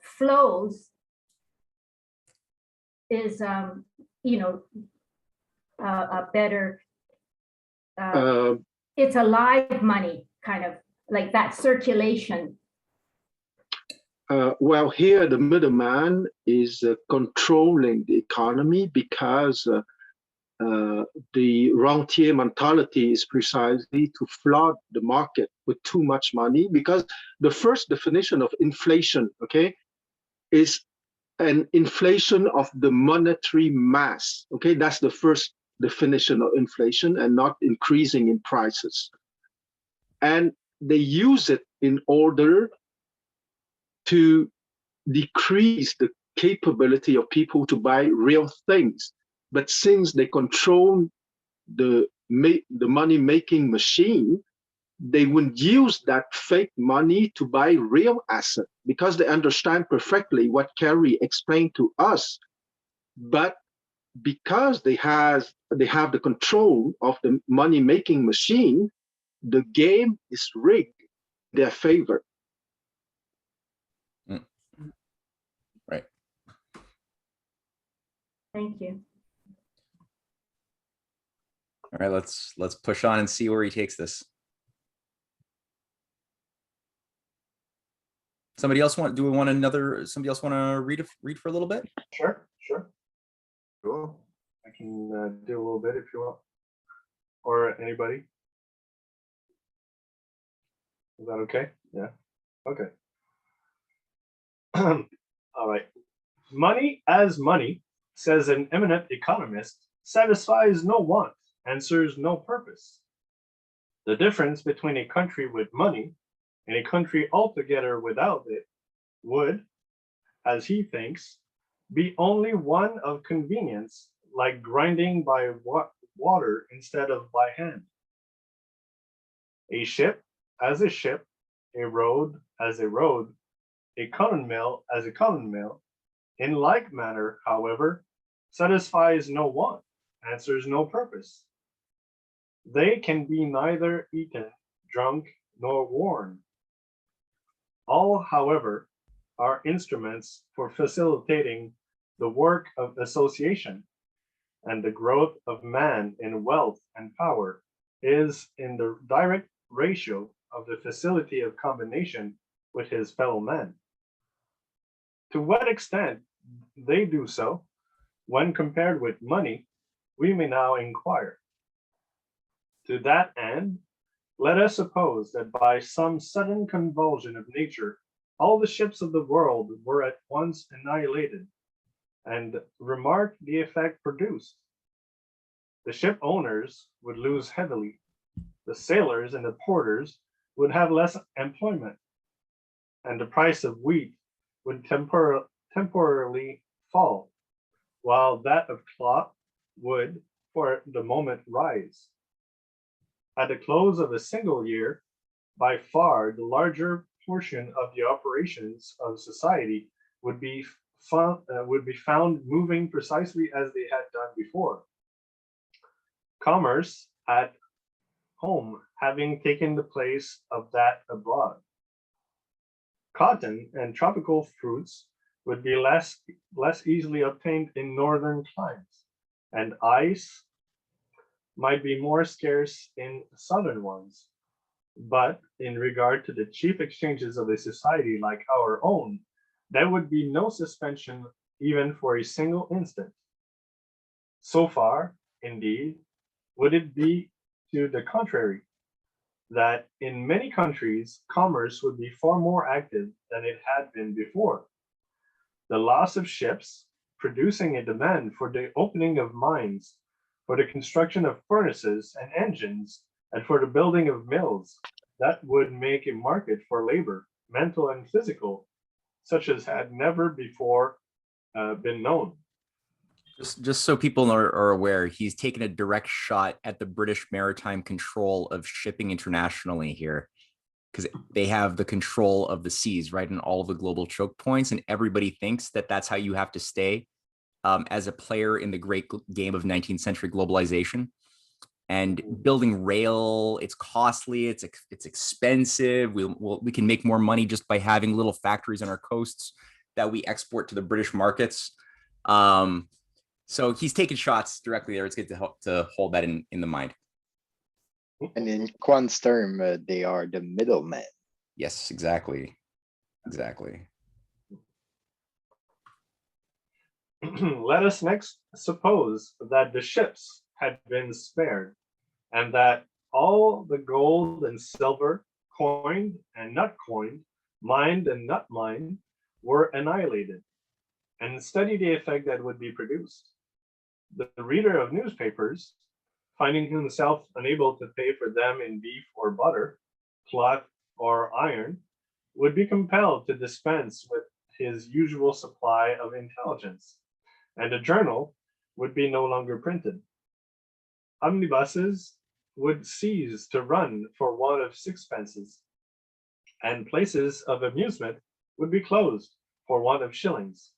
S3: flows is, a better, it's alive money, kind of like that circulation?
S6: Well, here the middleman is controlling the economy, because the rentier mentality is precisely to flood the market with too much money, because the first definition of inflation, okay, is an inflation of the monetary mass. Okay, that's the first definition of inflation, and not increasing in prices. And they use it in order to decrease the capability of people to buy real things. But since they control the money-making machine, they would use that fake money to buy real assets, because they understand perfectly what Carey explained to us. But because they have the control of the money-making machine, the game is rigged in their favor.
S1: Right.
S3: Thank you.
S1: All right, let's push on and see where he takes this. Somebody else want to read for a little bit?
S2: Sure. Cool. I can do a little bit if you want, or anybody. Is that okay? Yeah. Okay. All right. Money as money, says an eminent economist, satisfies no want, answers no purpose. The difference between a country with money and a country altogether without it would, as he thinks, be only one of convenience, like grinding by water instead of by hand. A ship as a ship, a road as a road, a cotton mill as a cotton mill, in like manner, however, satisfies no want, answers no purpose. They can be neither eaten, drunk, nor worn. All, however, are instruments for facilitating the work of association, and the growth of man in wealth and power is in the direct ratio of the facility of combination with his fellow men. To what extent they do so, when compared with money, we may now inquire. To that end, let us suppose that by some sudden convulsion of nature, all the ships of the world were at once annihilated, and remark the effect produced. The ship owners would lose heavily. The sailors and the porters would have less employment, and the price of wheat would temporarily fall, while that of cloth would, for the moment, rise. At the close of a single year, by far the larger portion of the operations of society would be found moving precisely as they had done before. Commerce at home having taken the place of that abroad. Cotton and tropical fruits would be less easily obtained in northern climes, and ice might be more scarce in southern ones. But in regard to the chief exchanges of a society like our own, there would be no suspension even for a single instant. So far, indeed, would it be to the contrary, that in many countries, commerce would be far more active than it had been before. The loss of ships, producing a demand for the opening of mines, for the construction of furnaces and engines, and for the building of mills, that would make a market for labor, mental and physical, such as had never before been known.
S1: Just so people are aware, he's taken a direct shot at the British maritime control of shipping internationally here, because they have the control of the seas, right, and all of the global choke points, and everybody thinks that that's how you have to stay as a player in the great game of 19th century globalization. And building rail, it's costly, it's expensive. We can make more money just by having little factories on our coasts that we export to the British markets. So he's taking shots directly there. It's good to hold that in the mind.
S5: And in Kwan's term, they are the middlemen.
S1: Yes, exactly. Exactly.
S2: Let us next suppose that the ships had been spared, and that all the gold and silver, coined and not coined, mined and not mined, were annihilated, and study the effect that would be produced. The reader of newspapers, finding himself unable to pay for them in beef or butter, cloth or iron, would be compelled to dispense with his usual supply of intelligence, and a journal would be no longer printed. Omnibuses would cease to run for want of sixpences, and places of amusement would be closed for want of shillings.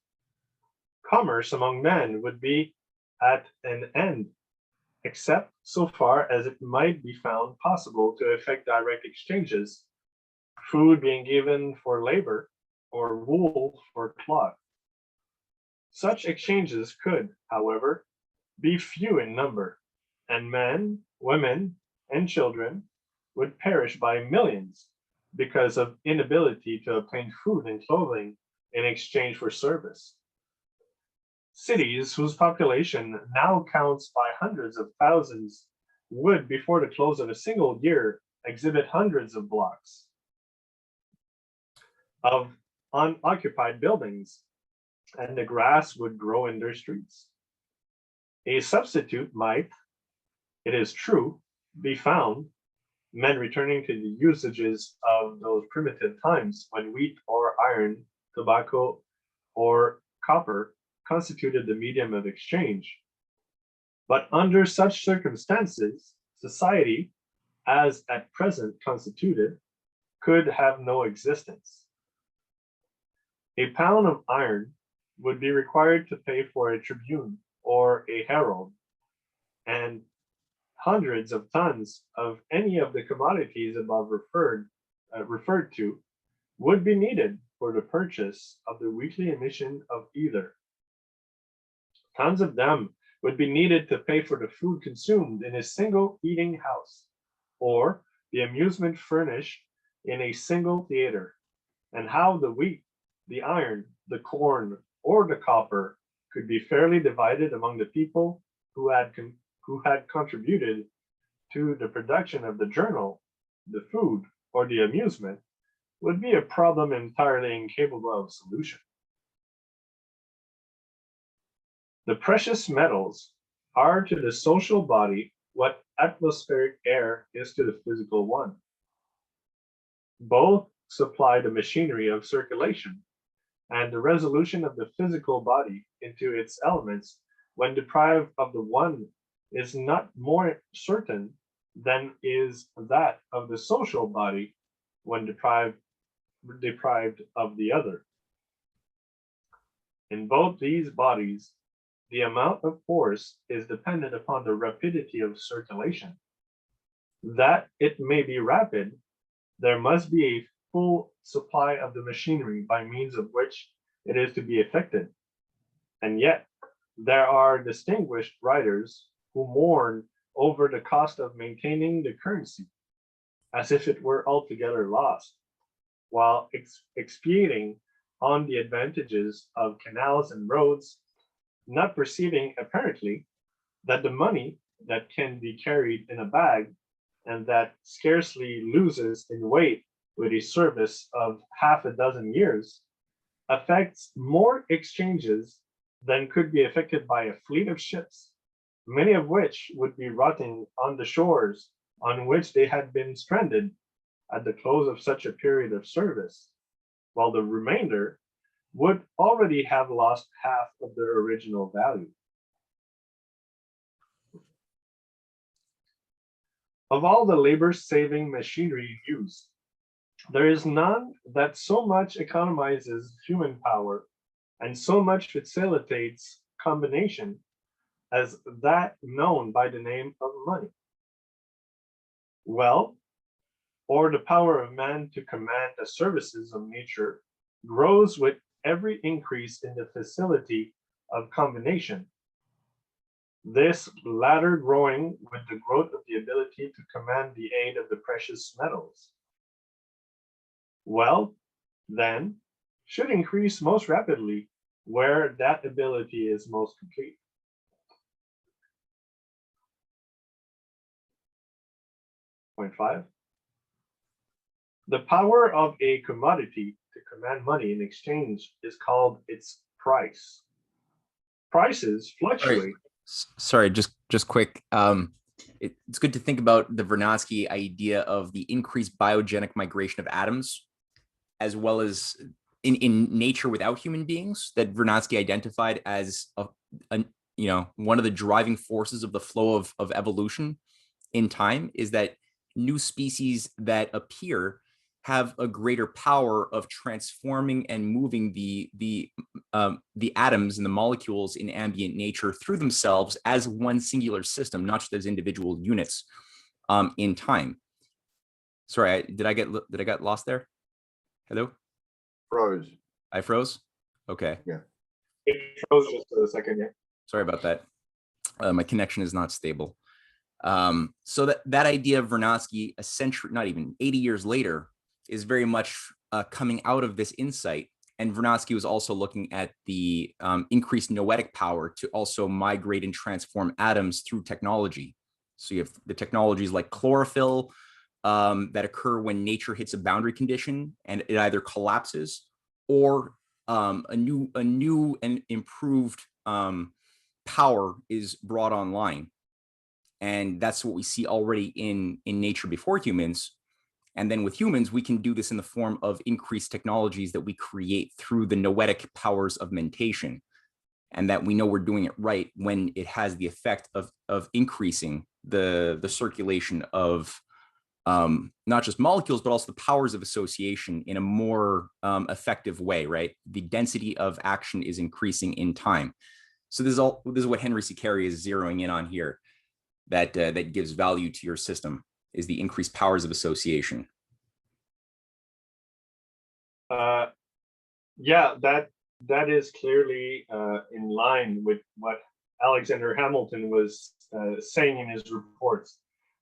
S2: Commerce among men would be at an end, except so far as it might be found possible to effect direct exchanges, food being given for labor or wool for cloth. Such exchanges could, however, be few in number, and men, women, and children would perish by millions because of inability to obtain food and clothing in exchange for service. Cities whose population now counts by hundreds of thousands would, before the close of a single year, exhibit hundreds of blocks of unoccupied buildings, and the grass would grow in their streets. A substitute might, it is true, be found, men returning to the usages of those primitive times when wheat or iron, tobacco or copper constituted the medium of exchange. But under such circumstances, society, as at present constituted, could have no existence. A pound of iron would be required to pay for a tribune or a herald, and hundreds of tons of any of the commodities above referred to would be needed for the purchase of the weekly emission of either. Tons of them would be needed to pay for the food consumed in a single eating house, or the amusement furnished in a single theater, and how the wheat, the iron, the corn, or the copper could be fairly divided among the people who had contributed to the production of the journal, the food, or the amusement would be a problem entirely incapable of solution. The precious metals are to the social body what atmospheric air is to the physical one. Both supply the machinery of circulation, and the resolution of the physical body into its elements when deprived of the one is not more certain than is that of the social body when deprived of the other. In both these bodies, the amount of force is dependent upon the rapidity of circulation. That it may be rapid, there must be a full supply of the machinery by means of which it is to be effected. And yet, there are distinguished writers who mourn over the cost of maintaining the currency, as if it were altogether lost, while expatiating on the advantages of canals and roads, not perceiving apparently that the money that can be carried in a bag and that scarcely loses in weight with a service of half a dozen years affects more exchanges than could be effected by a fleet of ships, many of which would be rotting on the shores on which they had been stranded at the close of such a period of service, while the remainder would already have lost half of their original value. Of all the labor-saving machinery used, there is none that so much economizes human power and so much facilitates combination as that known by the name of money. Wealth, or the power of man to command the services of nature, grows with every increase in the facility of combination. This latter growing with the growth of the ability to command the aid of the precious metals. Wealth, then, should increase most rapidly where that ability is most complete. Point 5. The power of a commodity to command money in exchange is called its price. Prices fluctuate.
S1: Sorry, just quick. It's good to think about the Vernadsky idea of the increased biogenic migration of atoms, as well as in nature without human beings, that Vernadsky identified as one of the driving forces of the flow of evolution in time, is that new species that appear have a greater power of transforming and moving the atoms and the molecules in ambient nature through themselves as one singular system, not just as individual units in time. Sorry, did I get lost there? Hello?
S7: Froze.
S1: I froze? Okay.
S7: Yeah.
S2: It froze just for a second, yeah.
S1: Sorry about that. My connection is not stable. So that idea of Vernadsky, a century, not even 80 years later, is very much coming out of this insight. And Vernadsky was also looking at the increased noetic power to also migrate and transform atoms through technology. So you have the technologies like chlorophyll that occur when nature hits a boundary condition and it either collapses, or a new and improved power is brought online. And that's what we see already in nature before humans. And then with humans, we can do this in the form of increased technologies that we create through the noetic powers of mentation. And that we know we're doing it right when it has the effect of increasing the circulation of not just molecules, but also the powers of association in a more effective way, right? The density of action is increasing in time. So this is what Henry C Carey is zeroing in on here, that gives value to your system, is the increased powers of association.
S2: Yeah, that is clearly in line with what Alexander Hamilton was saying in his reports,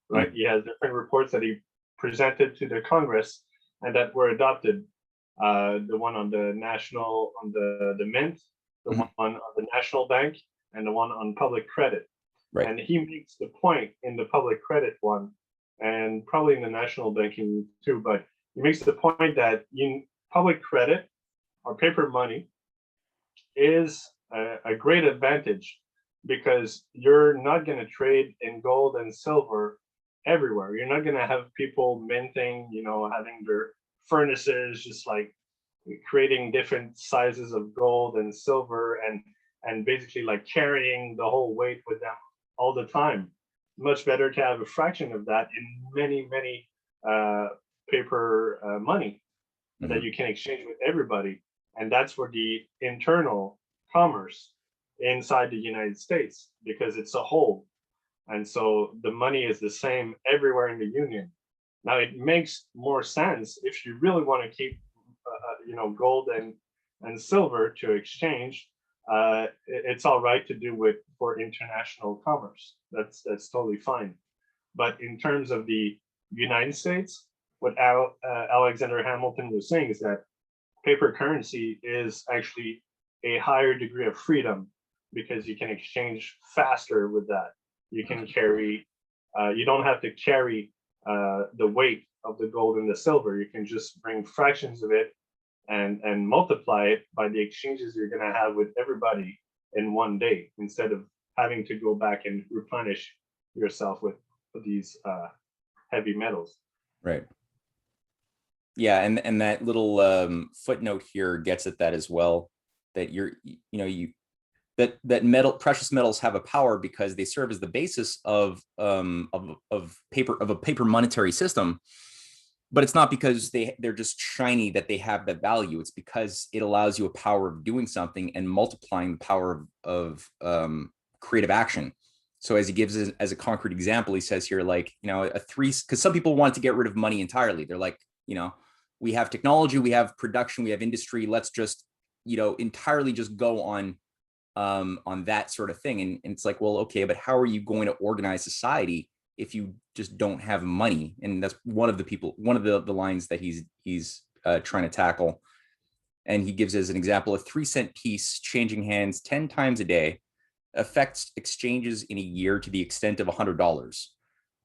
S2: right? He has different reports that he presented to the Congress and that were adopted. The one on the national, on the mint, the one on the national bank, and the one on public credit.
S1: Right.
S2: And he makes the point in the public credit one, and probably in the national banking too, but he makes the point that in public credit or paper money is a great advantage, because you're not going to trade in gold and silver everywhere. You're not going to have people minting, having their furnaces just like creating different sizes of gold and silver, and basically like carrying the whole weight with them all the time. Much better to have a fraction of that in many paper money that you can exchange with everybody. And that's for the internal commerce inside the United States, because it's a whole. And so the money is the same everywhere in the union. Now it makes more sense if you really want to keep, gold and silver to exchange. It's all right to do it for international commerce. That's totally fine. But in terms of the United States, what Alexander Hamilton was saying is that paper currency is actually a higher degree of freedom, because you can exchange faster with that. You can carry, you don't have to carry the weight of the gold and the silver. You can just bring fractions of it and multiply it by the exchanges you're going to have with everybody in one day, instead of having to go back and replenish yourself with these heavy metals.
S1: Right. Yeah, and that little footnote here gets at that as well. That that precious metals have a power because they serve as the basis of a paper monetary system. But it's not because they're just shiny that they have that value. It's because it allows you a power of doing something and multiplying the power of creative action. So as he gives it as a concrete example, he says here, like, because some people want to get rid of money entirely. They're like, we have technology, we have production, we have industry. Let's just, entirely just go on that sort of thing. And it's like, well, okay, but how are you going to organize society if you just don't have money? And that's one of the lines that he's trying to tackle. And he gives as an example, a 3-cent piece changing hands 10 times a day affects exchanges in a year to the extent of $100.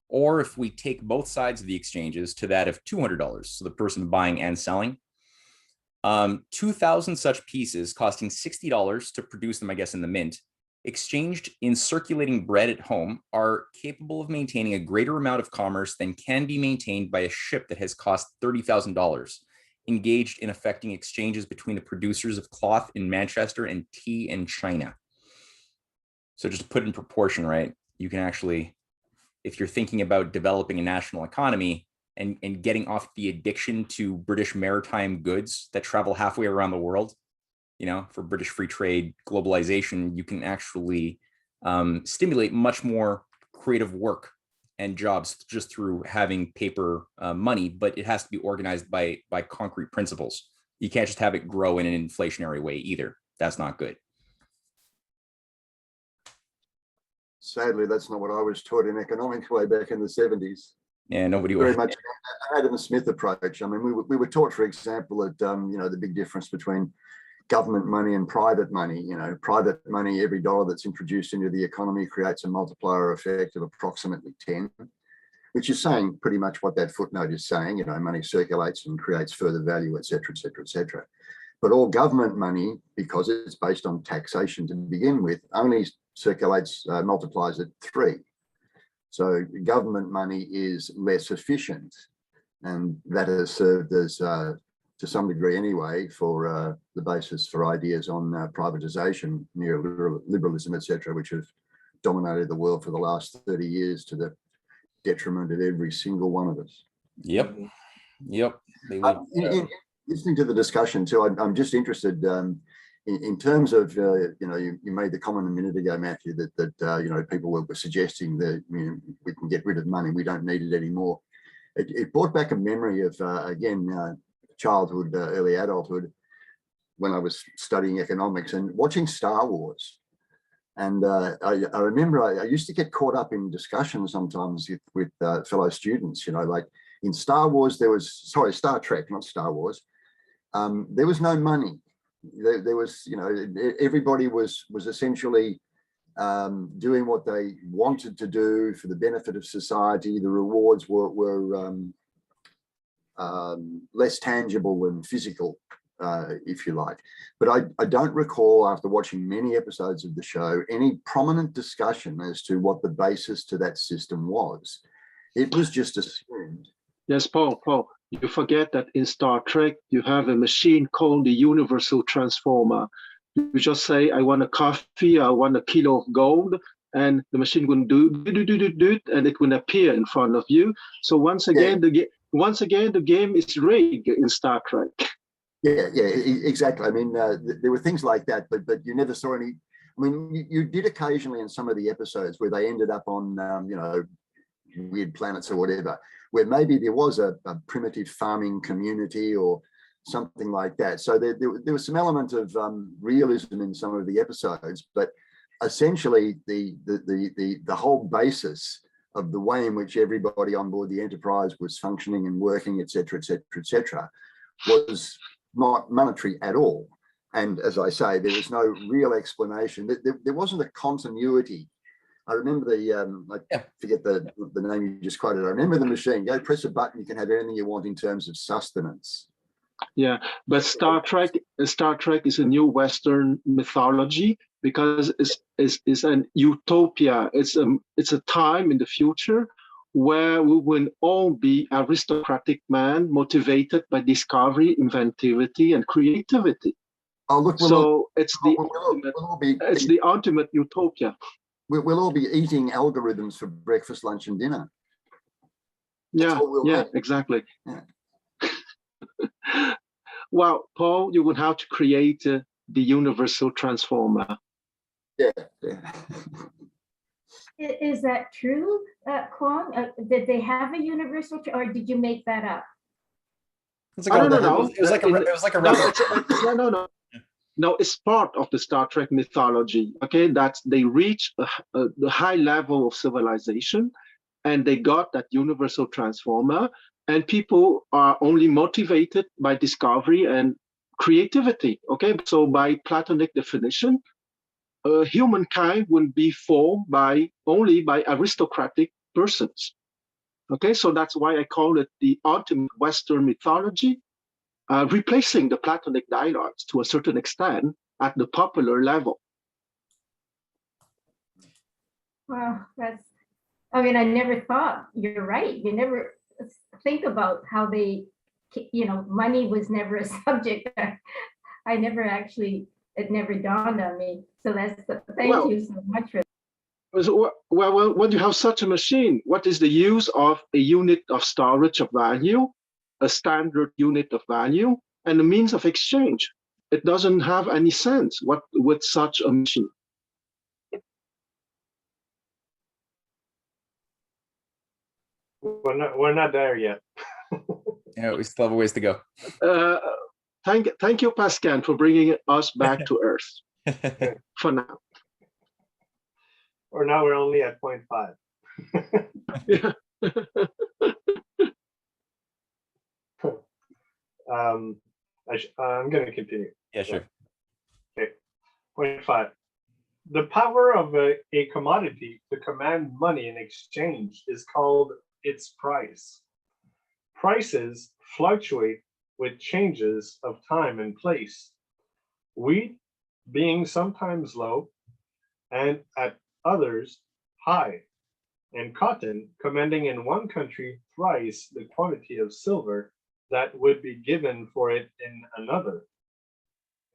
S1: Or if we take both sides of the exchanges to that of $200, so the person buying and selling, 2,000 such pieces costing $60 to produce them, I guess, in the mint, exchanged in circulating bread at home, are capable of maintaining a greater amount of commerce than can be maintained by a ship that has cost $30,000, engaged in effecting exchanges between the producers of cloth in Manchester and tea in China. So just to put in proportion, right? You can actually, if you're thinking about developing a national economy and getting off the addiction to British maritime goods that travel halfway around the world, for British free trade, globalization, you can actually stimulate much more creative work and jobs just through having paper money, but it has to be organized by concrete principles. You can't just have it grow in an inflationary way either. That's not good.
S7: Sadly, that's not what I was taught in economics way back in the 70s.
S1: Yeah, nobody
S7: Very
S1: would.
S7: much Adam Smith approach. I mean, we were taught, for example, that the big difference between government money and private money. Private money, every dollar that's introduced into the economy creates a multiplier effect of approximately 10, which is saying pretty much what that footnote is saying. Money circulates and creates further value, et cetera, et cetera, et cetera. But all government money, because it's based on taxation to begin with, only circulates, multiplies at 3. So government money is less efficient, and that has served as, to some degree anyway, for the basis for ideas on privatization, neoliberalism, etc., which have dominated the world for the last 30 years to the detriment of every single one of us.
S1: Yep.
S7: Listening to the discussion too, I'm just interested in terms of, you made the comment a minute ago, Matthew, that people were suggesting that we can get rid of money, we don't need it anymore. It brought back a memory of, again, childhood, early adulthood, when I was studying economics and watching Star Wars. And I remember I used to get caught up in discussions sometimes with fellow students, like in Star Wars, Star Trek, not Star Wars, there was no money. There was, everybody was essentially doing what they wanted to do for the benefit of society. The rewards were less tangible and physical, if you like. But I don't recall, after watching many episodes of the show, any prominent discussion as to what the basis to that system was. It was just assumed.
S6: Yes, Paul, you forget that in Star Trek, you have a machine called the universal transformer. You just say, I want a coffee, I want a kilo of gold, and the machine will do, and it will appear in front of you. So once again, the game is rigged in Star Trek.
S7: Yeah, exactly. I mean, there were things like that, but you never saw any. I mean, you did occasionally in some of the episodes where they ended up on, you know, weird planets or whatever, where maybe there was a primitive farming community or something like that. So there was some element of realism in some of the episodes, but essentially the whole basis of the way in which everybody on board the Enterprise was functioning and working, et cetera, was not monetary at all. And as I say, there was no real explanation. There wasn't a continuity. I remember I forget the name you just quoted. I remember the machine. Go press a button, you can have anything you want in terms of sustenance.
S6: Yeah, but Star Trek is a new Western mythology because it's an utopia. It's a time in the future where we will all be aristocratic men motivated by discovery, inventivity, and creativity.
S7: Oh, look,
S6: it's the ultimate utopia.
S7: We'll all be eating algorithms for breakfast, lunch, and dinner.
S6: Yeah, exactly. Yeah. Well, Paul, you would have to create the universal transformer.
S7: Yeah.
S3: Is that true, Kwong? Did they have a universal, or did you make that up?
S6: No.
S1: It was like a
S6: No, it's part of the Star Trek mythology. Okay, that they reach the high level of civilization, and they got that universal transformer. And people are only motivated by discovery and creativity. Okay, so by Platonic definition, humankind will be formed only by aristocratic persons. Okay, so that's why I call it the ultimate Western mythology, replacing the Platonic dialogues to a certain extent at the popular level.
S3: Well, I mean, I never thought, you're right. You never think about how they, money was never a subject. I never actually, it never dawned on me. So thank you so much for that.
S6: Well, when you have such a machine, what is the use of a unit of storage of value, a standard unit of value, and a means of exchange? It doesn't have any sense with such a machine.
S2: We're not there yet.
S1: Yeah, we still have a ways to go.
S6: Thank you, Pascal, for bringing us back to Earth. For now.
S2: Or now we're only at 0.5.
S6: Yeah.
S2: I'm going to continue.
S1: Yeah, sure.
S2: Okay. 0.5. The power of a commodity to command money in exchange is called its price. Prices fluctuate with changes of time and place. Wheat being sometimes low and at others high, and cotton commanding in one country thrice the quantity of silver that would be given for it in another.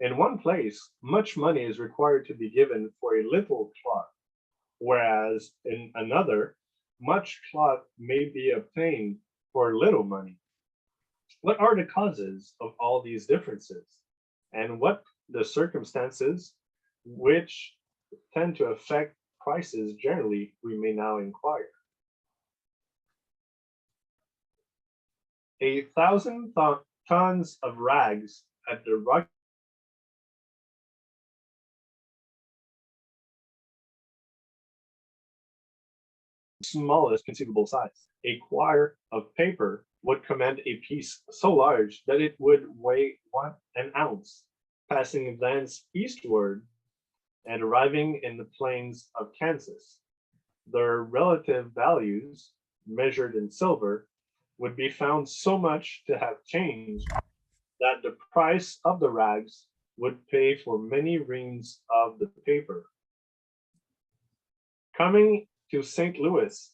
S2: In one place, much money is required to be given for a little cloth, whereas in another, much cloth may be obtained for little money. What are the causes of all these differences? And what the circumstances which tend to affect prices generally, we may now inquire. 1,000 tons of rags at the Rock smallest conceivable size. A quire of paper would command a piece so large that it would weigh 1 ounce. Passing thence eastward, and arriving in the plains of Kansas. Their relative values, measured in silver, would be found so much to have changed that the price of the rags would pay for many reams of the paper. Coming to St. Louis,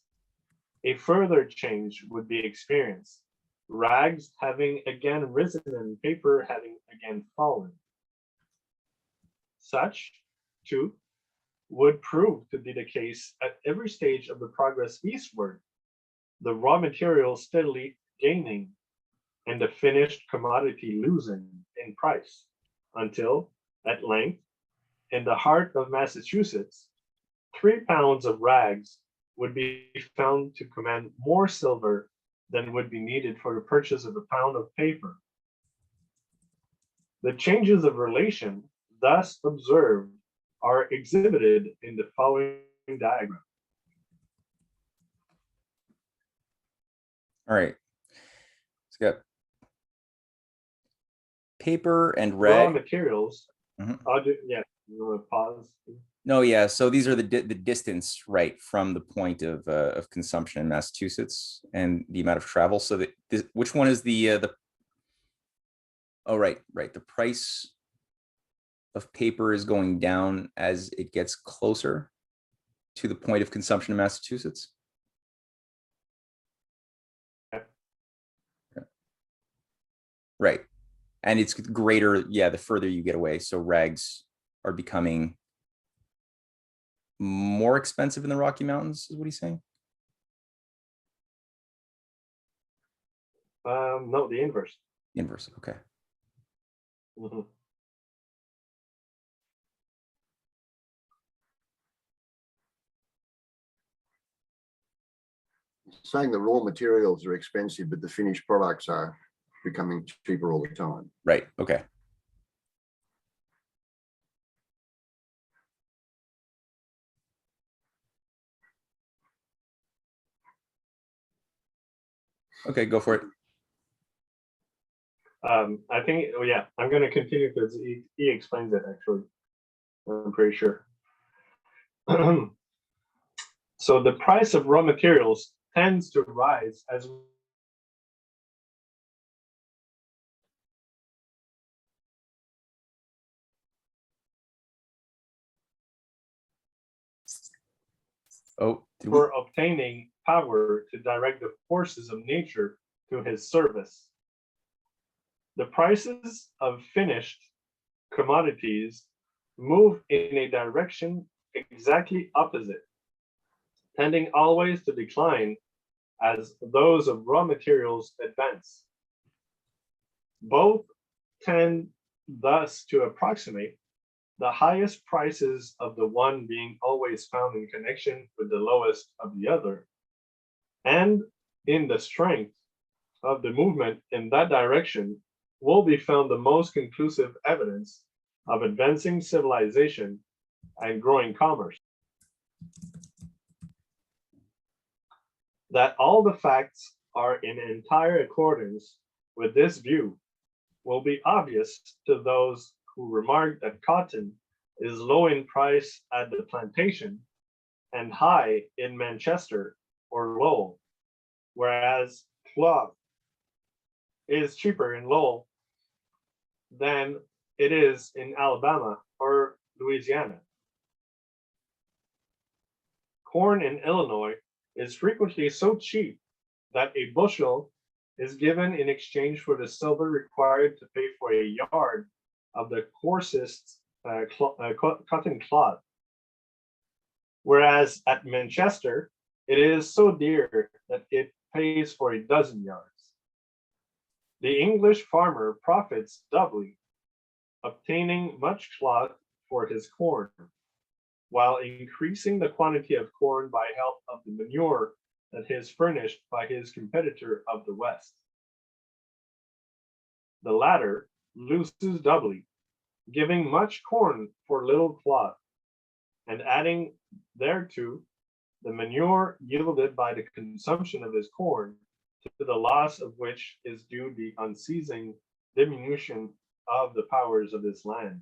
S2: a further change would be experienced, rags having again risen and paper having again fallen. Such, too, would prove to be the case at every stage of the progress eastward, the raw material steadily gaining and the finished commodity losing in price, until, at length, in the heart of Massachusetts, 3 pounds of rags would be found to command more silver than would be needed for the purchase of a pound of paper. The changes of relation thus observed are exhibited in the following diagram.
S1: All right. It's got paper and
S2: Raw
S1: rag.
S2: materials.
S1: Mhm.
S2: Yeah, you want to pause?
S1: No, yeah. So these are the distance, right, from the point of consumption in Massachusetts and the amount of travel. So that which one is the? Oh, right. The price of paper is going down as it gets closer to the point of consumption in Massachusetts. Right. And it's greater, yeah, the further you get away. So rags are becoming more expensive in the Rocky Mountains, is what he's saying?
S2: No, the inverse.
S1: Inverse, okay.
S2: Mhm.
S7: Saying the raw materials are expensive, but the finished products are becoming cheaper all the time.
S1: Right, okay. Okay, go for it.
S2: I think, oh yeah, I'm going to continue because he explains it actually. I'm pretty sure. So the price of raw materials tends to rise as
S1: Oh, did we?
S2: for obtaining power to direct the forces of nature to his service. The prices of finished commodities move in a direction exactly opposite, tending always to decline as those of raw materials advance. Both tend thus to approximate, the highest prices of the one being always found in connection with the lowest of the other, and in the strength of the movement in that direction will be found the most conclusive evidence of advancing civilization and growing commerce. That all the facts are in entire accordance with this view will be obvious to those who remark that cotton is low in price at the plantation and high in Manchester or Lowell, whereas cloth is cheaper in Lowell than it is in Alabama or Louisiana. Corn in Illinois is frequently so cheap that a bushel is given in exchange for the silver required to pay for a yard of the coarsest cotton cloth. Whereas at Manchester, it is so dear that it pays for a dozen yards. The English farmer profits doubly, obtaining much cloth for his corn, while increasing the quantity of corn by help of the manure that is furnished by his competitor of the West. The latter loses doubly, giving much corn for little cloth, and adding thereto the manure yielded by the consumption of his corn, to the loss of which is due the unceasing diminution of the powers of his land.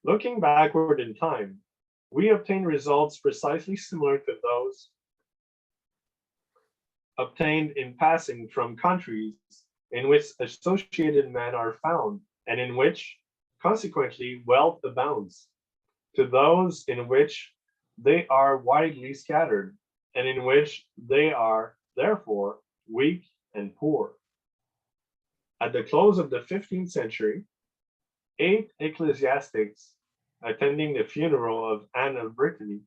S2: Looking backward in time, we obtain results precisely similar to those obtained in passing from countries in which associated men are found, and in which, consequently, wealth abounds, to those in which they are widely scattered, and in which they are, therefore, weak and poor. At the close of the 15th century, 8 ecclesiastics attending the funeral of Anne of Brittany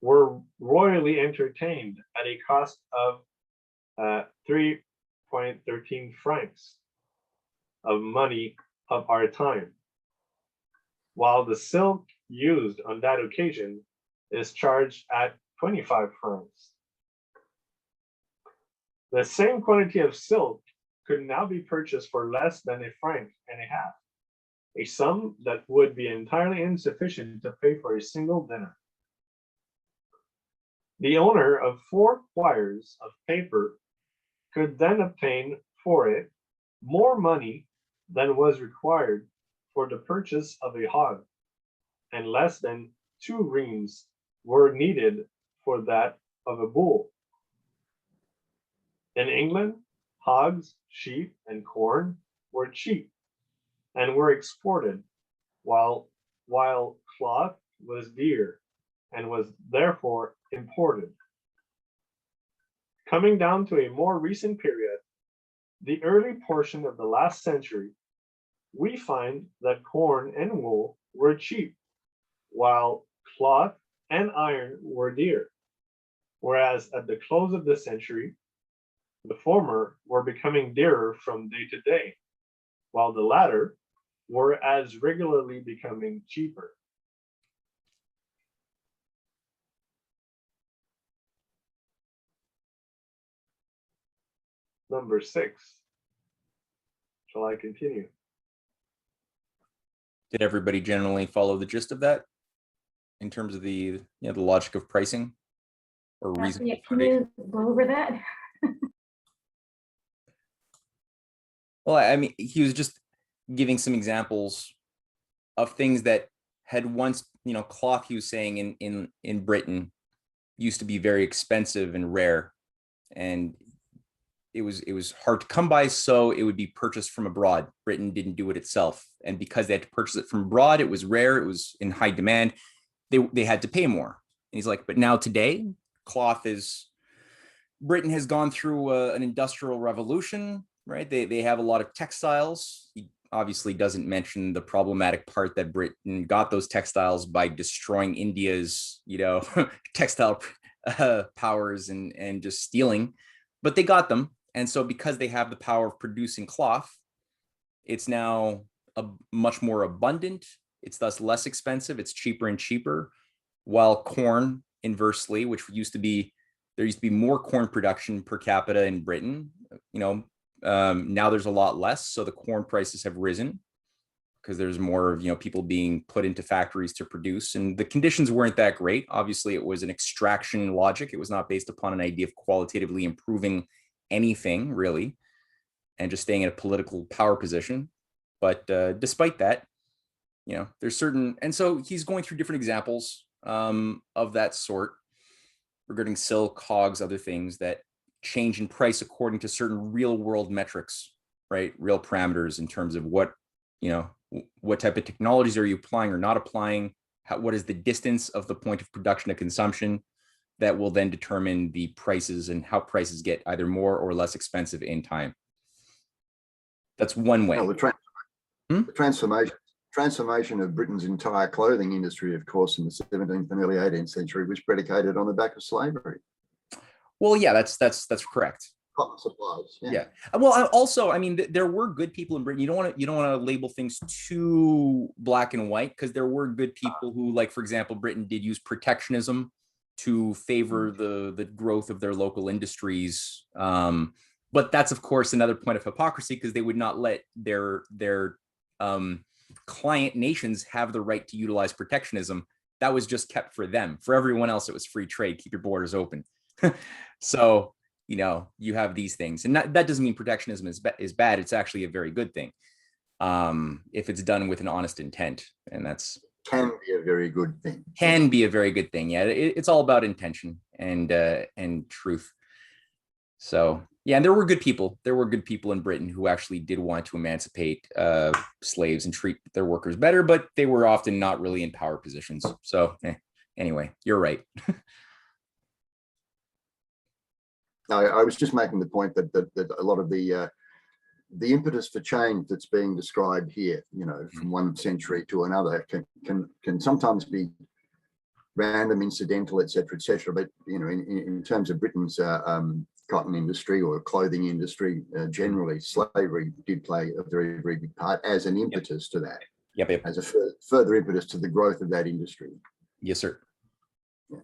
S2: were royally entertained at a cost of 3.13 francs of money of our time, while the silk used on that occasion is charged at 25 francs. The same quantity of silk could now be purchased for less than a franc and a half, a sum that would be entirely insufficient to pay for a single dinner. The owner of 4 quires of paper could then obtain for it more money than was required for the purchase of a hog, and less than 2 reams were needed for that of a bull. In England, hogs, sheep, and corn were cheap and were exported, while cloth was dear and was therefore imported. Coming down to a more recent period, the early portion of the last century, we find that corn and wool were cheap, while cloth and iron were dear, whereas at the close of the century, the former were becoming dearer from day to day, while the latter were as regularly becoming cheaper. Number 6. Shall I continue?
S1: Did everybody generally follow the gist of that in terms of the the logic of pricing or reason?
S3: Yeah, can you go over that?
S1: Well, I mean, he was just giving some examples of things that had once, cloth, he was saying in Britain used to be very expensive and rare, and it was hard to come by, so it would be purchased from abroad. Britain didn't do it itself, and because they had to purchase it from abroad, it was rare, it was in high demand, they had to pay more. And he's like, but now today, Britain has gone through an industrial revolution, right? They have a lot of textiles. He obviously doesn't mention the problematic part that Britain got those textiles by destroying India's, textile powers and just stealing, but they got them. And so because they have the power of producing cloth, it's now much more abundant. It's thus less expensive. It's cheaper and cheaper. While corn, inversely, which there used to be more corn production per capita in Britain, now there's a lot less. So the corn prices have risen because there's more of, people being put into factories to produce, and the conditions weren't that great. Obviously, it was an extraction logic. It was not based upon an idea of qualitatively improving anything really, and just staying in a political power position. But despite that, there's certain, and so he's going through different examples of that sort regarding silk, hogs, other things that change in price according to certain real world metrics, right? Real parameters in terms of what type of technologies are you applying or not applying, what is the distance of the point of production to consumption, that will then determine the prices and how prices get either more or less expensive in time. That's one way.
S7: Well, the transformation of Britain's entire clothing industry, of course, in the 17th and early 18th century was predicated on the back of slavery.
S1: Well, yeah, that's correct.
S7: Cotton supplies.
S1: Yeah. Well, also, I mean, there were good people in Britain. You don't want to label things too black and white, because there were good people who, like, for example, Britain did use protectionism to favor the growth of their local industries. But that's, of course, another point of hypocrisy, because they would not let their client nations have the right to utilize protectionism. That was just kept for them. For everyone else, it was free trade. Keep your borders open. So, you have these things, and that doesn't mean protectionism is bad. It's actually a very good thing if it's done with an honest intent, and that's
S7: can be a very good thing.
S1: Can be a very good thing. Yeah, it's all about intention and truth. So yeah, and there were good people. There were good people in Britain who actually did want to emancipate slaves and treat their workers better, but they were often not really in power positions. So anyway, you're right.
S7: I was just making the point that a lot of the impetus for change that's being described here, you know, from one century to another, can sometimes be random, incidental, etc., etc. But you know, in terms of Britain's cotton industry or clothing industry, generally, slavery did play a very, very big part as an impetus to that.
S1: Yep.
S7: As a further impetus to the growth of that industry.
S1: Yes, sir.
S7: Yeah.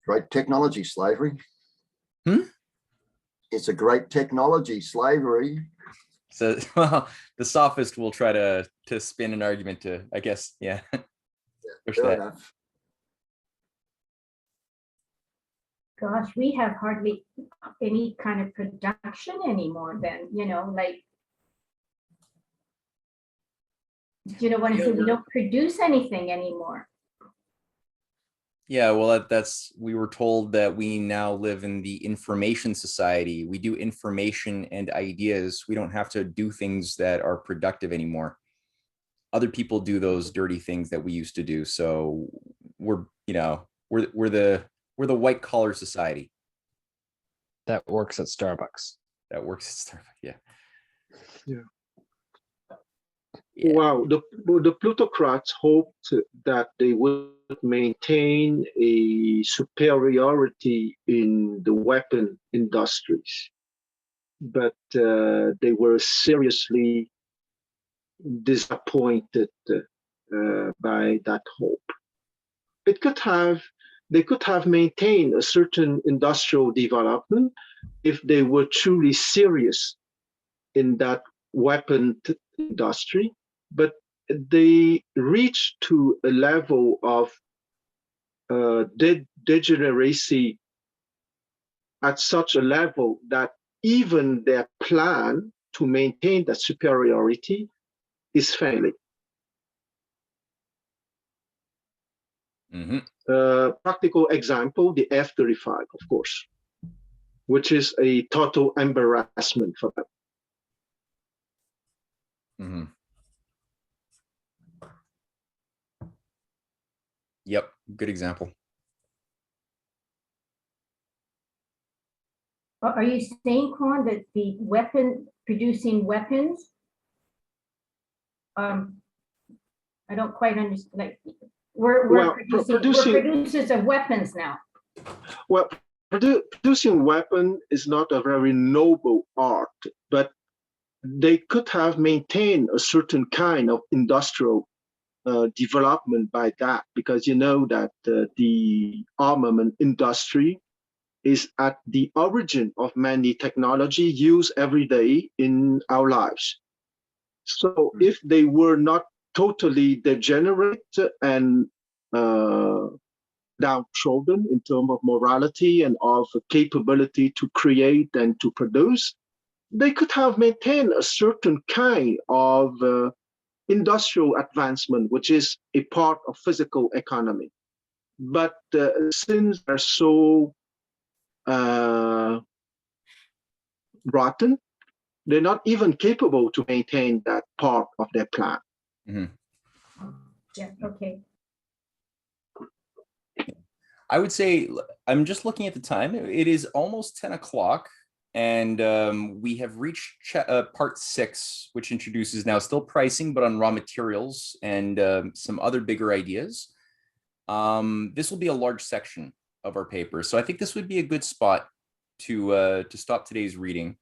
S7: Great technology, slavery. It's a great technology, slavery.
S1: So well, the sophist will try to spin an argument to, I guess, yeah. Push
S7: Fair
S1: that.
S7: enough.
S3: Gosh, we have hardly any kind of production anymore then, you know, like, you know what I say? We don't produce anything anymore.
S1: Yeah, well, we were told that we now live in the information society. We do information and ideas. We don't have to do things that are productive anymore. Other people do those dirty things that we used to do. So we're the white collar society
S4: That works at Starbucks.
S1: that works at Starbucks. Yeah.
S6: Wow, the plutocrats hoped that they would maintain a superiority in the weapon industries, but they were seriously disappointed by that hope. They could have maintained a certain industrial development if they were truly serious in that weapon industry, but they reached to a level of degeneracy at such a level that even their plan to maintain that superiority is failing. Practical example, the F-35, of course, which is a total embarrassment for them.
S1: Yep, good example.
S3: Are you saying, Quan, that the producing weapons? I don't quite understand. Like, we're producers of weapons now.
S6: Well, producing weapon is not a very noble art, but they could have maintained a certain kind of industrial development by that, because you know that the armament industry is at the origin of many technology used every day in our lives. So if they were not totally degenerate and downtrodden in terms of morality and of capability to create and to produce, they could have maintained a certain kind of industrial advancement, which is a part of physical economy. But since they're so rotten, they're not even capable to maintain that part of their plan.
S3: Yeah, okay.
S1: I would say, I'm just looking at the time. It is almost 10 o'clock. And we have reached part 6, which introduces now still pricing, but on raw materials and some other bigger ideas. This will be a large section of our paper. So I think this would be a good spot to stop today's reading.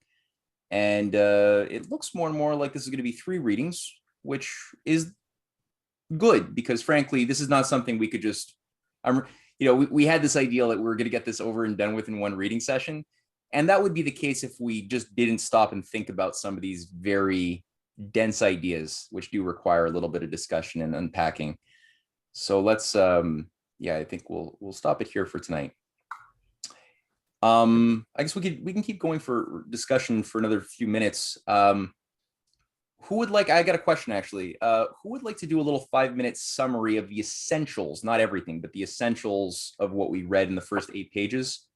S1: And it looks more and more like this is going to be 3 readings, which is good because frankly, this is not something we could just, we had this ideal that we were going to get this over and done with in one reading session. And that would be the case if we just didn't stop and think about some of these very dense ideas, which do require a little bit of discussion and unpacking. So let's, I think we'll stop it here for tonight. I guess we can keep going for discussion for another few minutes. who would like, I got a question actually. Who would like to do a little 5-minute summary of the essentials, not everything, but the essentials of what we read in the first 8 pages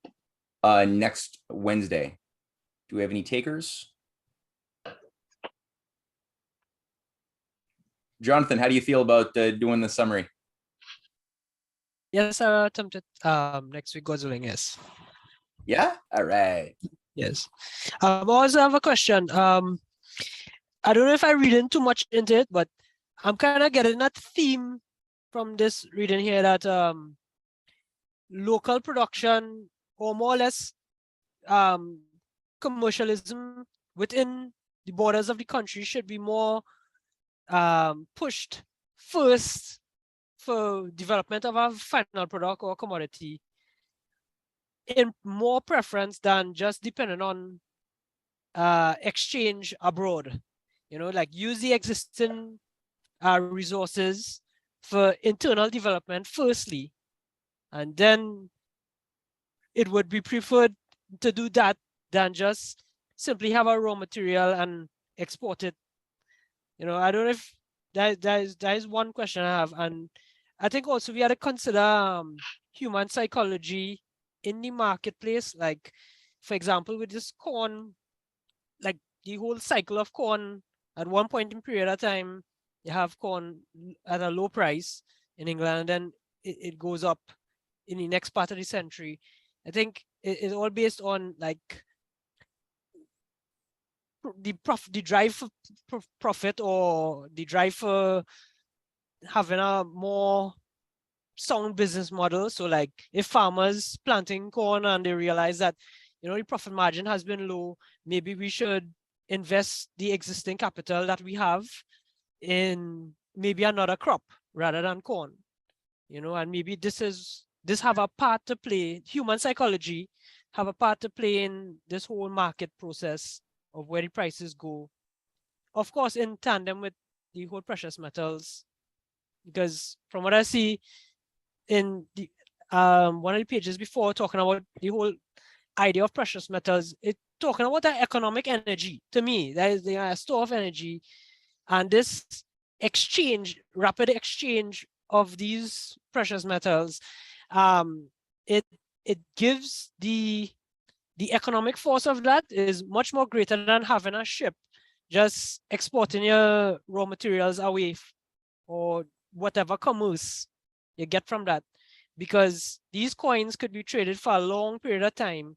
S1: next Wednesday? Do we have any takers? Jonathan, how do you feel about doing the summary?
S8: Yes, I attempted next week, God's willing, yes.
S1: Yeah? All right.
S8: Yes. I also have a question. I don't know if I read in too much into it, but I'm kind of getting that theme from this reading here that local production, or more or less commercialism within the borders of the country, should be more pushed first for development of a final product or commodity, in more preference than just depending on exchange abroad. You know, like use the existing resources for internal development firstly, and then it would be preferred to do that than just simply have a raw material and export it. You know, I don't know if that is one question I have. And I think also we had to consider human psychology in the marketplace. Like, for example, with this corn, like the whole cycle of corn, at one point in period of time, you have corn at a low price in England, and then it goes up in the next part of the century. I think it's all based on like the drive for profit, or the drive for having a more sound business model. So like if farmers planting corn and they realize that, you know, the profit margin has been low, maybe we should invest the existing capital that we have in maybe another crop rather than corn, you know. And maybe this have a part to play, human psychology have a part to play in this whole market process of where the prices go, of course in tandem with the whole precious metals. Because from what I see in the one of the pages before, talking about the whole idea of precious metals, it talking about that economic energy. To me, that is the store of energy, and this exchange, rapid exchange of these precious metals, it gives the economic force of that is much more greater than having a ship just exporting your raw materials away, or whatever commerce you get from that. Because these coins could be traded for a long period of time,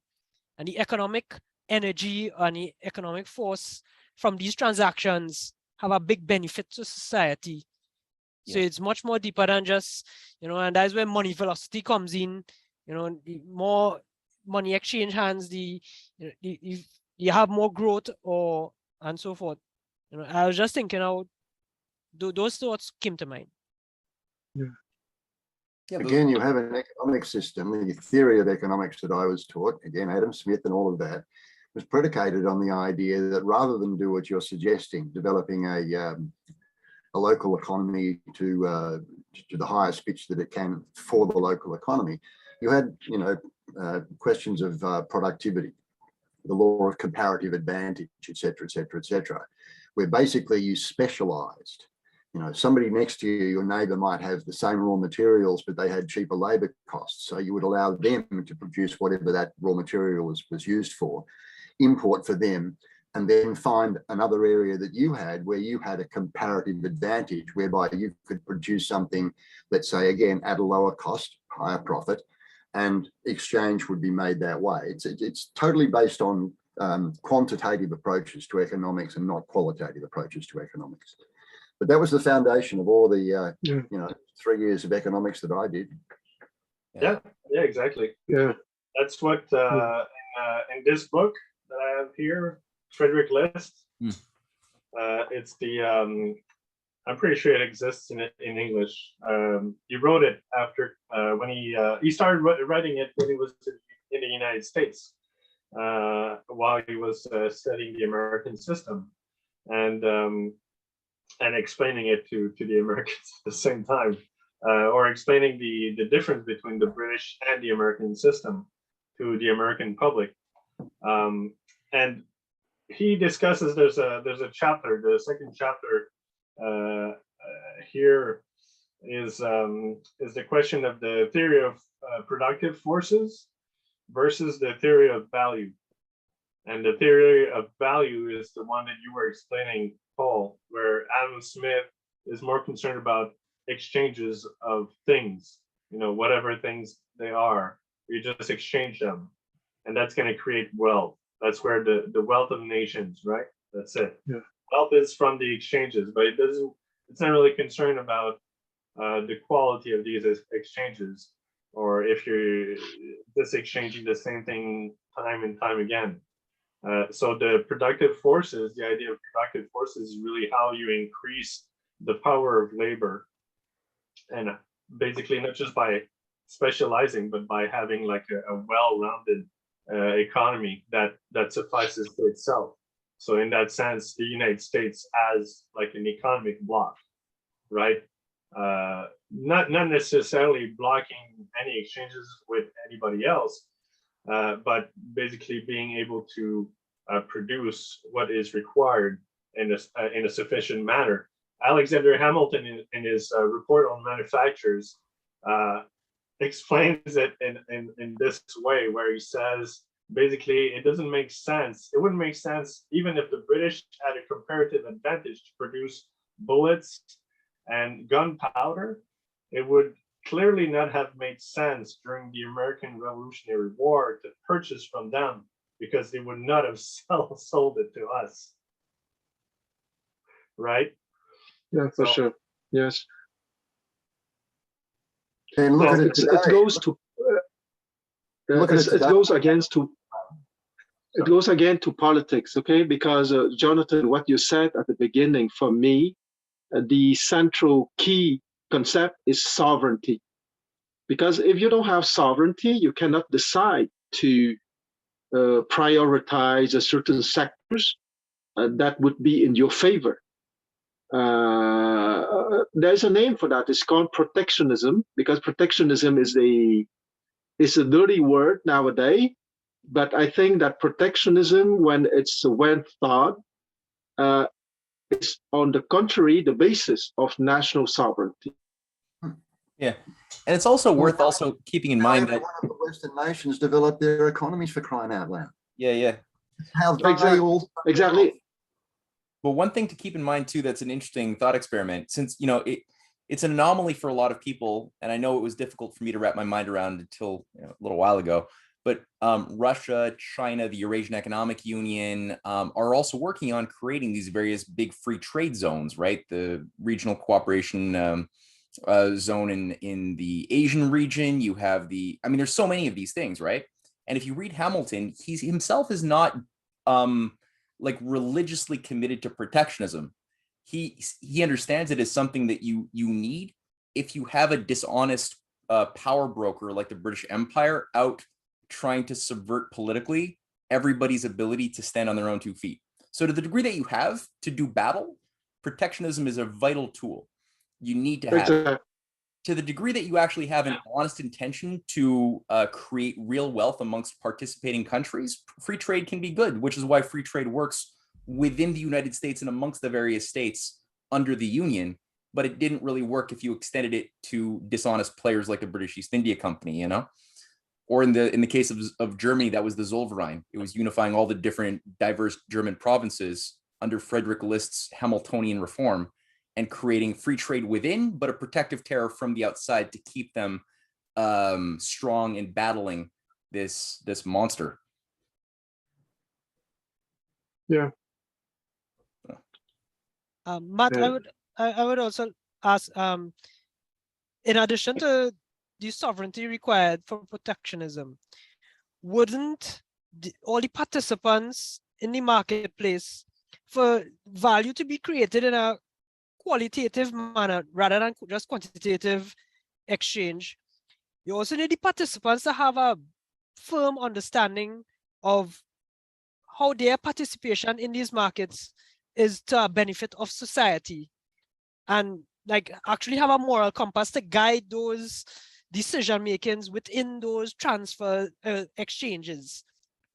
S8: and the economic energy and the economic force from these transactions have a big benefit to society. So it's much more deeper than just, you know, and that's where money velocity comes in. You know, the more money exchange hands, you have more growth, or and so forth. You know, I was just thinking out, those thoughts came to mind.
S1: Yeah,
S7: Again, you have an economic system. The theory of economics that I was taught, again, Adam Smith and all of that, was predicated on the idea that rather than do what you're suggesting, developing a local economy to the highest pitch that it can for the local economy, you had, you know, questions of productivity, the law of comparative advantage, et cetera, where basically you specialized. You know, somebody next to you, your neighbor, might have the same raw materials, but they had cheaper labor costs. So you would allow them to produce whatever that raw material was used for, import for them, and then find another area that you had where you had a comparative advantage, whereby you could produce something, let's say, again, at a lower cost, higher profit, and exchange would be made that way. It's totally based on quantitative approaches to economics and not qualitative approaches to economics. But that was the foundation of all the you know, 3 years of economics that I did.
S2: Yeah, exactly.
S6: Yeah.
S2: That's what in this book that I have here, Frederick List. It's the I'm pretty sure it exists in English. He wrote it after when he started writing it when he was in the United States, while he was studying the American system, and explaining it to the Americans at the same time, or explaining the difference between the British and the American system to the American public. And he discusses, there's a chapter, the second chapter here is the question of the theory of productive forces versus the theory of value. And the theory of value is the one that you were explaining, Paul, where Adam Smith is more concerned about exchanges of things, whatever things they are, you just exchange them. And that's going to create wealth. That's where the wealth of nations, right? That's it. Yeah. Wealth is from the exchanges, but it's not really concerned about the quality of these exchanges, or if you're just exchanging the same thing time and time again. So the productive forces, the idea of productive forces is really how you increase the power of labor, and basically not just by specializing, but by having like a well-rounded economy that suffices for itself. So in that sense, the United States as like an economic bloc, right? Not necessarily blocking any exchanges with anybody else, but basically being able to produce what is required in a sufficient manner. Alexander Hamilton, in his report on manufactures, explains it in this way, where he says, basically, it doesn't make sense. It wouldn't make sense even if the British had a comparative advantage to produce bullets and gunpowder. It would clearly not have made sense during the American Revolutionary War to purchase from them, because they would not have sold it to us. Right?
S6: Yeah, for sure. Yes.
S7: And look at it today.
S6: It goes to it goes again to politics, okay? Because Jonathan, what you said at the beginning, for me, the central key concept is sovereignty. Because if you don't have sovereignty, you cannot decide to prioritize certain sectors that would be in your favor. There's a name for that. It's called protectionism, because protectionism is a dirty word nowadays. But I think that protectionism, when it's well thought, it's on the contrary the basis of national sovereignty.
S1: Yeah, and it's also worth also keeping in mind that
S7: one of the Western nations developed their economies, for crying out loud.
S1: Yeah.
S7: How they all
S6: exactly.
S1: But one thing to keep in mind too, that's an interesting thought experiment, since it's an anomaly for a lot of people, and I know it was difficult for me to wrap my mind around until a little while ago. But Russia, China, the Eurasian Economic Union are also working on creating these various big free trade zones, right? The regional cooperation zone in the Asian region. You have there's so many of these things, right? And if you read Hamilton, he himself is not like religiously committed to protectionism. He understands it as something that you need if you have a dishonest power broker like the British Empire out trying to subvert politically everybody's ability to stand on their own 2 feet. So to the degree that you have to do battle, protectionism is a vital tool. You need to have it. To the degree that you actually have an honest intention to create real wealth amongst participating countries, free trade can be good, which is why free trade works within the United States and amongst the various states under the Union, but it didn't really work if you extended it to dishonest players like the British East India Company, Or in the case of Germany, that was the Zollverein. It was unifying all the different diverse German provinces under Frederick List's Hamiltonian reform and creating free trade within, but a protective tariff from the outside to keep them strong in battling this monster.
S6: Yeah.
S8: Matt, I would also ask, in addition to the sovereignty required for protectionism, wouldn't all the participants in the marketplace, for value to be created in a qualitative manner rather than just quantitative exchange, you also need the participants to have a firm understanding of how their participation in these markets is to a benefit of society, and like actually have a moral compass to guide those decision makings within those transfer exchanges,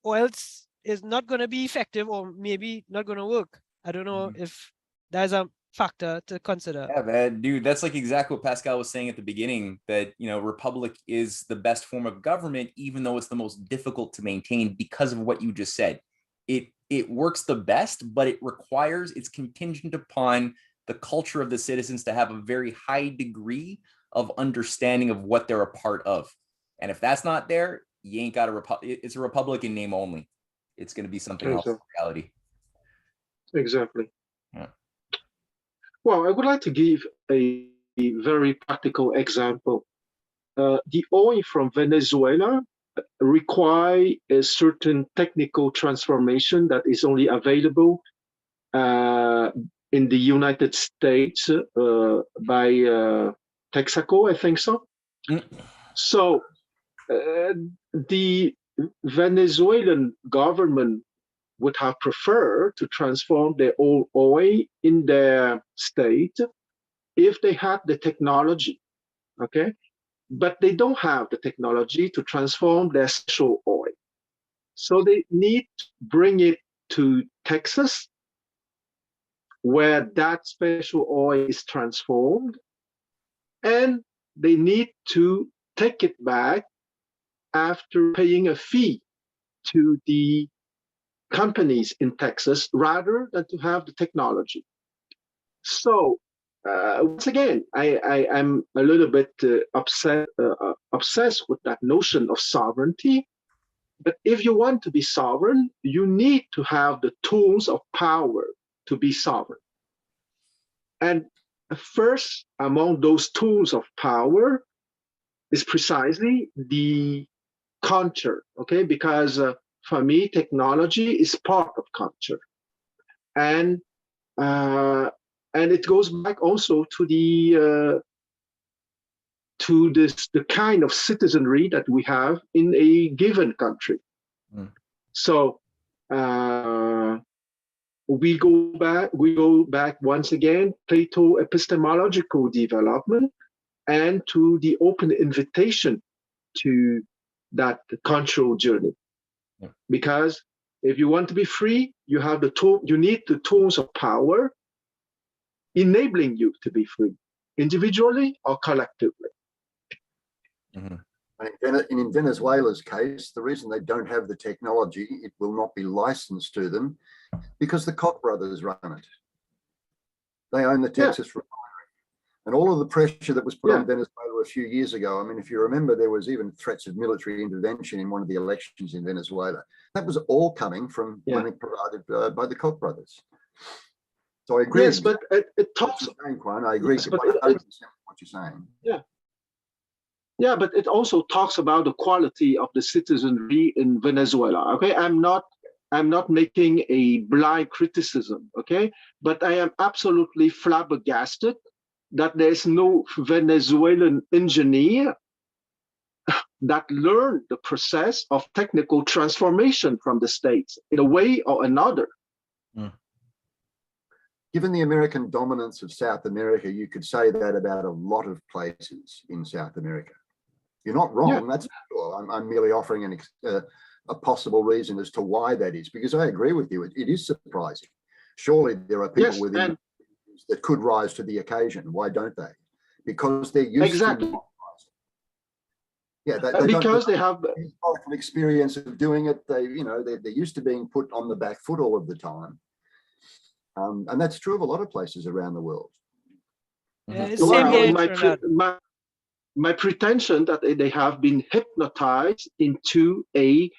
S8: or else is not going to be effective or maybe not going to work. I don't know if there's a factor to consider.
S1: Yeah, man, dude, that's like exactly what Pascal was saying at the beginning, that, you know, republic is the best form of government, even though it's the most difficult to maintain because of what you just said. It works the best, but it's contingent upon the culture of the citizens to have a very high degree of understanding of what they're a part of. And if that's not there, you ain't got a republic. It's a republic in name only. It's going to be something else in reality.
S6: Exactly.
S1: Yeah.
S6: Well, I would like to give a very practical example. The oil from Venezuela require a certain technical transformation that is only available in the United States by Texaco, I think so. So the Venezuelan government would have preferred to transform their oil in their state if they had the technology, okay? But they don't have the technology to transform their special oil. So they need to bring it to Texas, where that special oil is transformed, and they need to take it back after paying a fee to the companies in Texas rather than to have the technology. So once again, I'm a little bit obsessed with that notion of sovereignty. But if you want to be sovereign, you need to have the tools of power to be sovereign. And first among those tools of power is precisely the culture, okay? Because for me, technology is part of culture. And it goes back also to the kind of citizenry that we have in a given country. So we go back once again to epistemological development and to the open invitation to that cultural journey. Because if you want to be free, you have the tool. You need the tools of power enabling you to be free, individually or collectively.
S7: In Venezuela's case, the reason they don't have the technology, it will not be licensed to them, because the Koch brothers run it. They own the Texas refinery. And all of the pressure that was put on Venezuela a few years ago, I mean, if you remember, there was even threats of military intervention in one of the elections in Venezuela. That was all coming from money provided by the Koch brothers. So I agree.
S6: Yes, but it talks.
S7: I agree with what you're saying.
S6: Yeah, but it also talks about the quality of the citizenry in Venezuela. Okay, I'm not making a blind criticism. Okay, but I am absolutely flabbergasted that there's no Venezuelan engineer that learned the process of technical transformation from the States in a way or another.
S7: Given the American dominance of South America, you could say that about a lot of places in South America. You're not wrong, that's for sure. I'm merely offering a possible reason as to why that is, because I agree with you, it is surprising. Surely there are people within that could rise to the occasion. Why don't they? Because they're used to. Yeah, because they have historical experience of doing it. They're used to being put on the back foot all of the time, and that's true of a lot of places around the world.
S6: My pretension that they have been hypnotized into a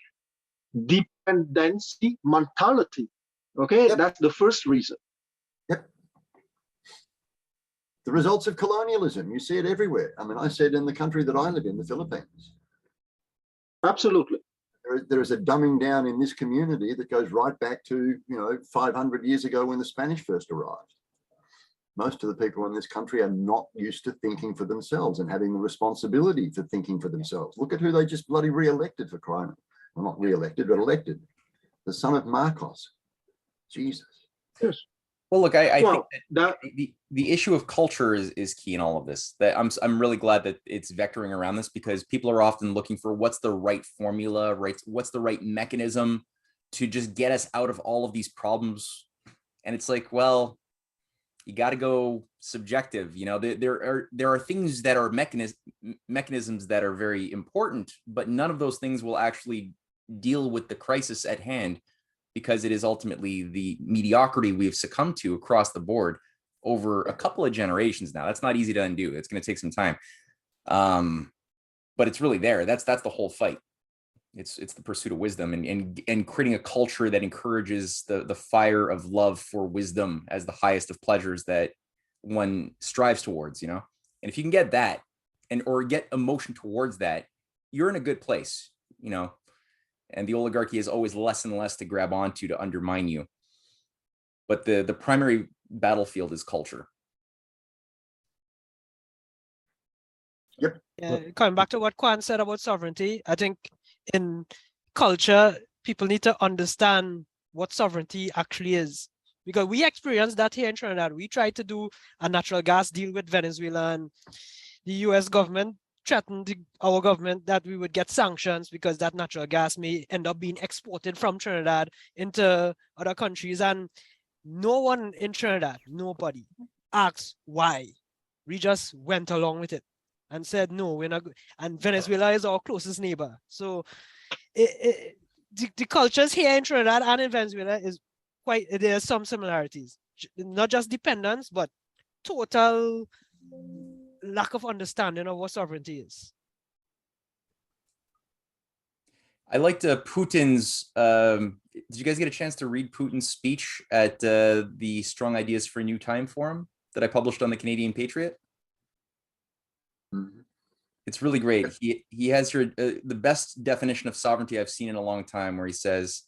S6: dependency mentality. Okay, that's the first reason.
S7: The results of colonialism, you see it everywhere. I mean, I see it in the country that I live in, the Philippines.
S6: Absolutely.
S7: There is a dumbing down in this community that goes right back to, 500 years ago when the Spanish first arrived. Most of the people in this country are not used to thinking for themselves and having the responsibility for thinking for themselves. Look at who they just bloody re-elected for crying out. Well, not re-elected, but elected. The son of Marcos. Jesus.
S6: Yes.
S1: Well, look, I think that the issue of culture is key in all of this. That I'm really glad that it's vectoring around this, because people are often looking for what's the right formula, right? What's the right mechanism to just get us out of all of these problems. And it's like, well, you got to go subjective. You know, there are things that are mechanisms that are very important, but none of those things will actually deal with the crisis at hand, because it is ultimately the mediocrity we've succumbed to across the board over a couple of generations now. That's not easy to undo. It's going to take some time. But it's really there. That's the whole fight. It's the pursuit of wisdom and creating a culture that encourages the fire of love for wisdom as the highest of pleasures that one strives towards, you know? And if you can get that or get emotion towards that, you're in a good place, you know? And the oligarchy is always less and less to grab onto to undermine you. But the primary battlefield is culture.
S7: Yep.
S8: Yeah, coming back to what Kwan said about sovereignty, I think in culture, people need to understand what sovereignty actually is. Because we experienced that here in Trinidad. We tried to do a natural gas deal with Venezuela, and the US government threatened our government that we would get sanctions because that natural gas may end up being exported from Trinidad into other countries. And no one in Trinidad, nobody, asked why. We just went along with it and said, no, we're not. And Venezuela is our closest neighbor. So the cultures here in Trinidad and in Venezuela is there's some similarities, not just dependence, but total lack of understanding of what sovereignty is.
S1: I liked Putin's, did you guys get a chance to read Putin's speech at the Strong Ideas for a New Time forum that I published on the Canadian Patriot?
S7: Mm-hmm.
S1: It's really great. He has the best definition of sovereignty I've seen in a long time, where he says,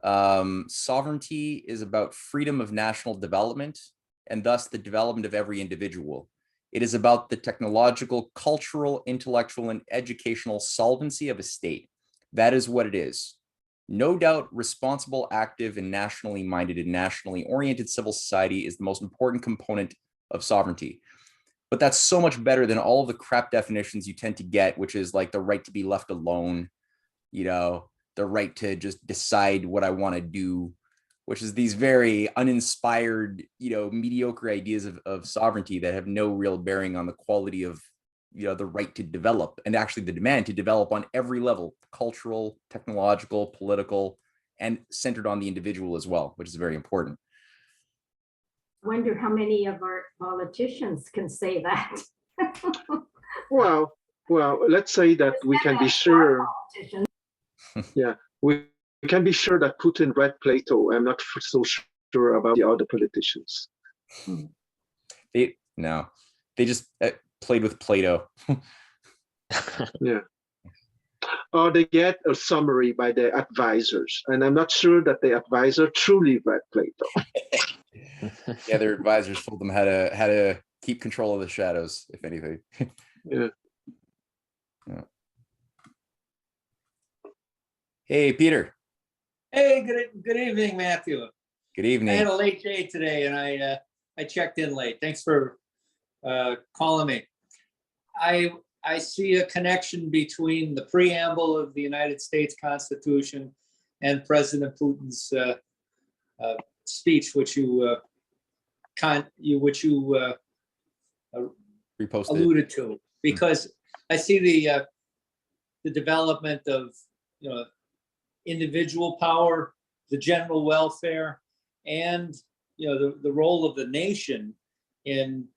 S1: sovereignty is about freedom of national development and thus the development of every individual. It is about the technological, cultural, intellectual, and educational solvency of a state. That is what it is. No doubt, responsible, active, and nationally minded and nationally oriented civil society is the most important component of sovereignty. But that's so much better than all of the crap definitions you tend to get, which is like the right to be left alone, you know, the right to just decide what I want to do, which is these very uninspired, you know, mediocre ideas of sovereignty that have no real bearing on the quality of, you know, the right to develop and actually the demand to develop on every level, cultural, technological, political, and centered on the individual as well, which is very important.
S3: Wonder how many of our politicians can say that.
S6: Well, let's say that we can be sure. Yeah, we can be sure that Putin read Plato. I'm not so sure about the other politicians.
S1: They just played with Plato.
S6: Yeah. Or they get a summary by their advisors, and I'm not sure that the advisor truly read Plato.
S1: Yeah, their advisors told them how to keep control of the shadows, if anything.
S6: Yeah.
S1: Yeah. Hey, Peter.
S9: Hey, good evening, Matthew.
S1: Good evening.
S9: I had a late day today, and I checked in late. Thanks for calling me. I see a connection between the preamble of the United States Constitution and President Putin's speech, which you
S1: Reposted.
S9: alluded to, because I see the development of, you know, individual power, the general welfare, and, you know, the role of the nation in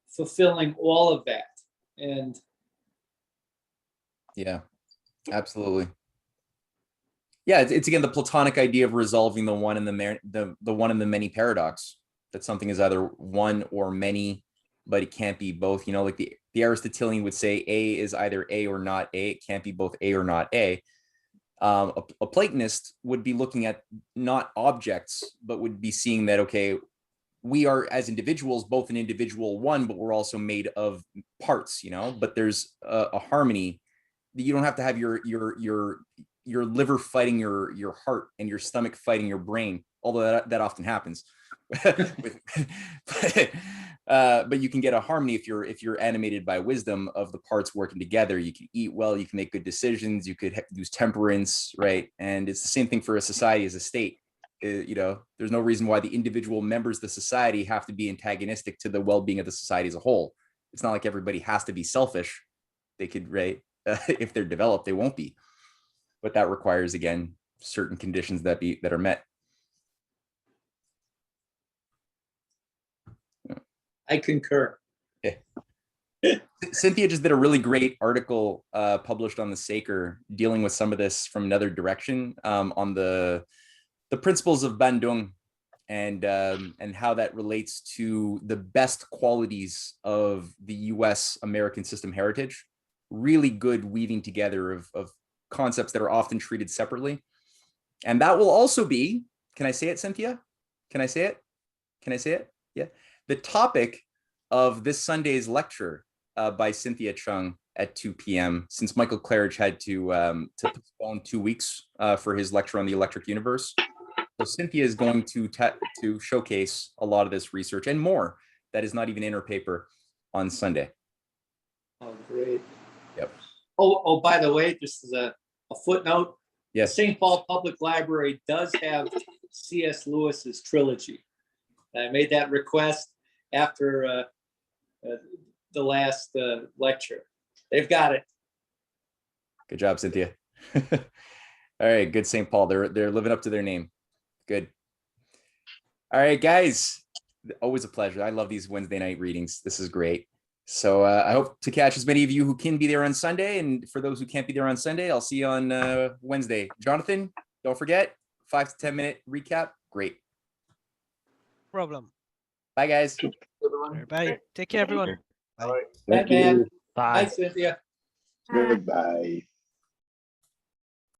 S9: fulfilling all of that. And
S1: yeah, absolutely. Yeah, it's again the Platonic idea of resolving the one and the one and the many paradox. That something is either one or many, but it can't be both. You know, like the Aristotelian would say, A is either A or not A. It can't be both A or not A. A Platonist would be looking at not objects, but would be seeing that, okay, we are as individuals both an individual one, but we're also made of parts, you know. But there's a harmony. You don't have to have your liver fighting your heart and your stomach fighting your brain, although that often happens. But you can get a harmony if you're animated by wisdom of the parts working together. You can eat well, you can make good decisions, you could use temperance, right? And it's the same thing for a society as a state. You know, there's no reason why the individual members of the society have to be antagonistic to the well-being of the society as a whole. It's not like everybody has to be selfish. They could, right? If they're developed, they won't be. But that requires, again, certain conditions that are met.
S9: I concur.
S1: Yeah. Cynthia just did a really great article published on the Saker dealing with some of this from another direction, on the principles of Bandung and how that relates to the best qualities of the US American system heritage. Really good weaving together of concepts that are often treated separately. And that will also be, can I say it, Cynthia? Can I say it? Can I say it? Yeah. The topic of this Sunday's lecture by Cynthia Chung at 2 p.m. since Michael Claridge had to postpone 2 weeks for his lecture on the electric universe. So Cynthia is going to showcase a lot of this research and more that is not even in her paper on Sunday.
S9: Oh, great.
S1: Yep.
S9: Oh, by the way, just as a footnote,
S1: Yes.
S9: St. Paul Public Library does have C.S. Lewis's trilogy. I made that request after the last lecture. They've got it.
S1: Good job, Cynthia. All right, good St. Paul. They're living up to their name. Good. All right, guys. Always a pleasure. I love these Wednesday night readings. This is great. So I hope to catch as many of you who can be there on Sunday. And for those who can't be there on Sunday, I'll see you on Wednesday. Jonathan, don't forget, 5 to 10 minute recap. Great.
S8: Problem.
S1: Bye, guys.
S8: Bye. Take care, everyone. Bye.
S5: Thank
S9: Man.
S5: you.
S4: Bye.
S9: Hi, Cynthia.
S5: Goodbye.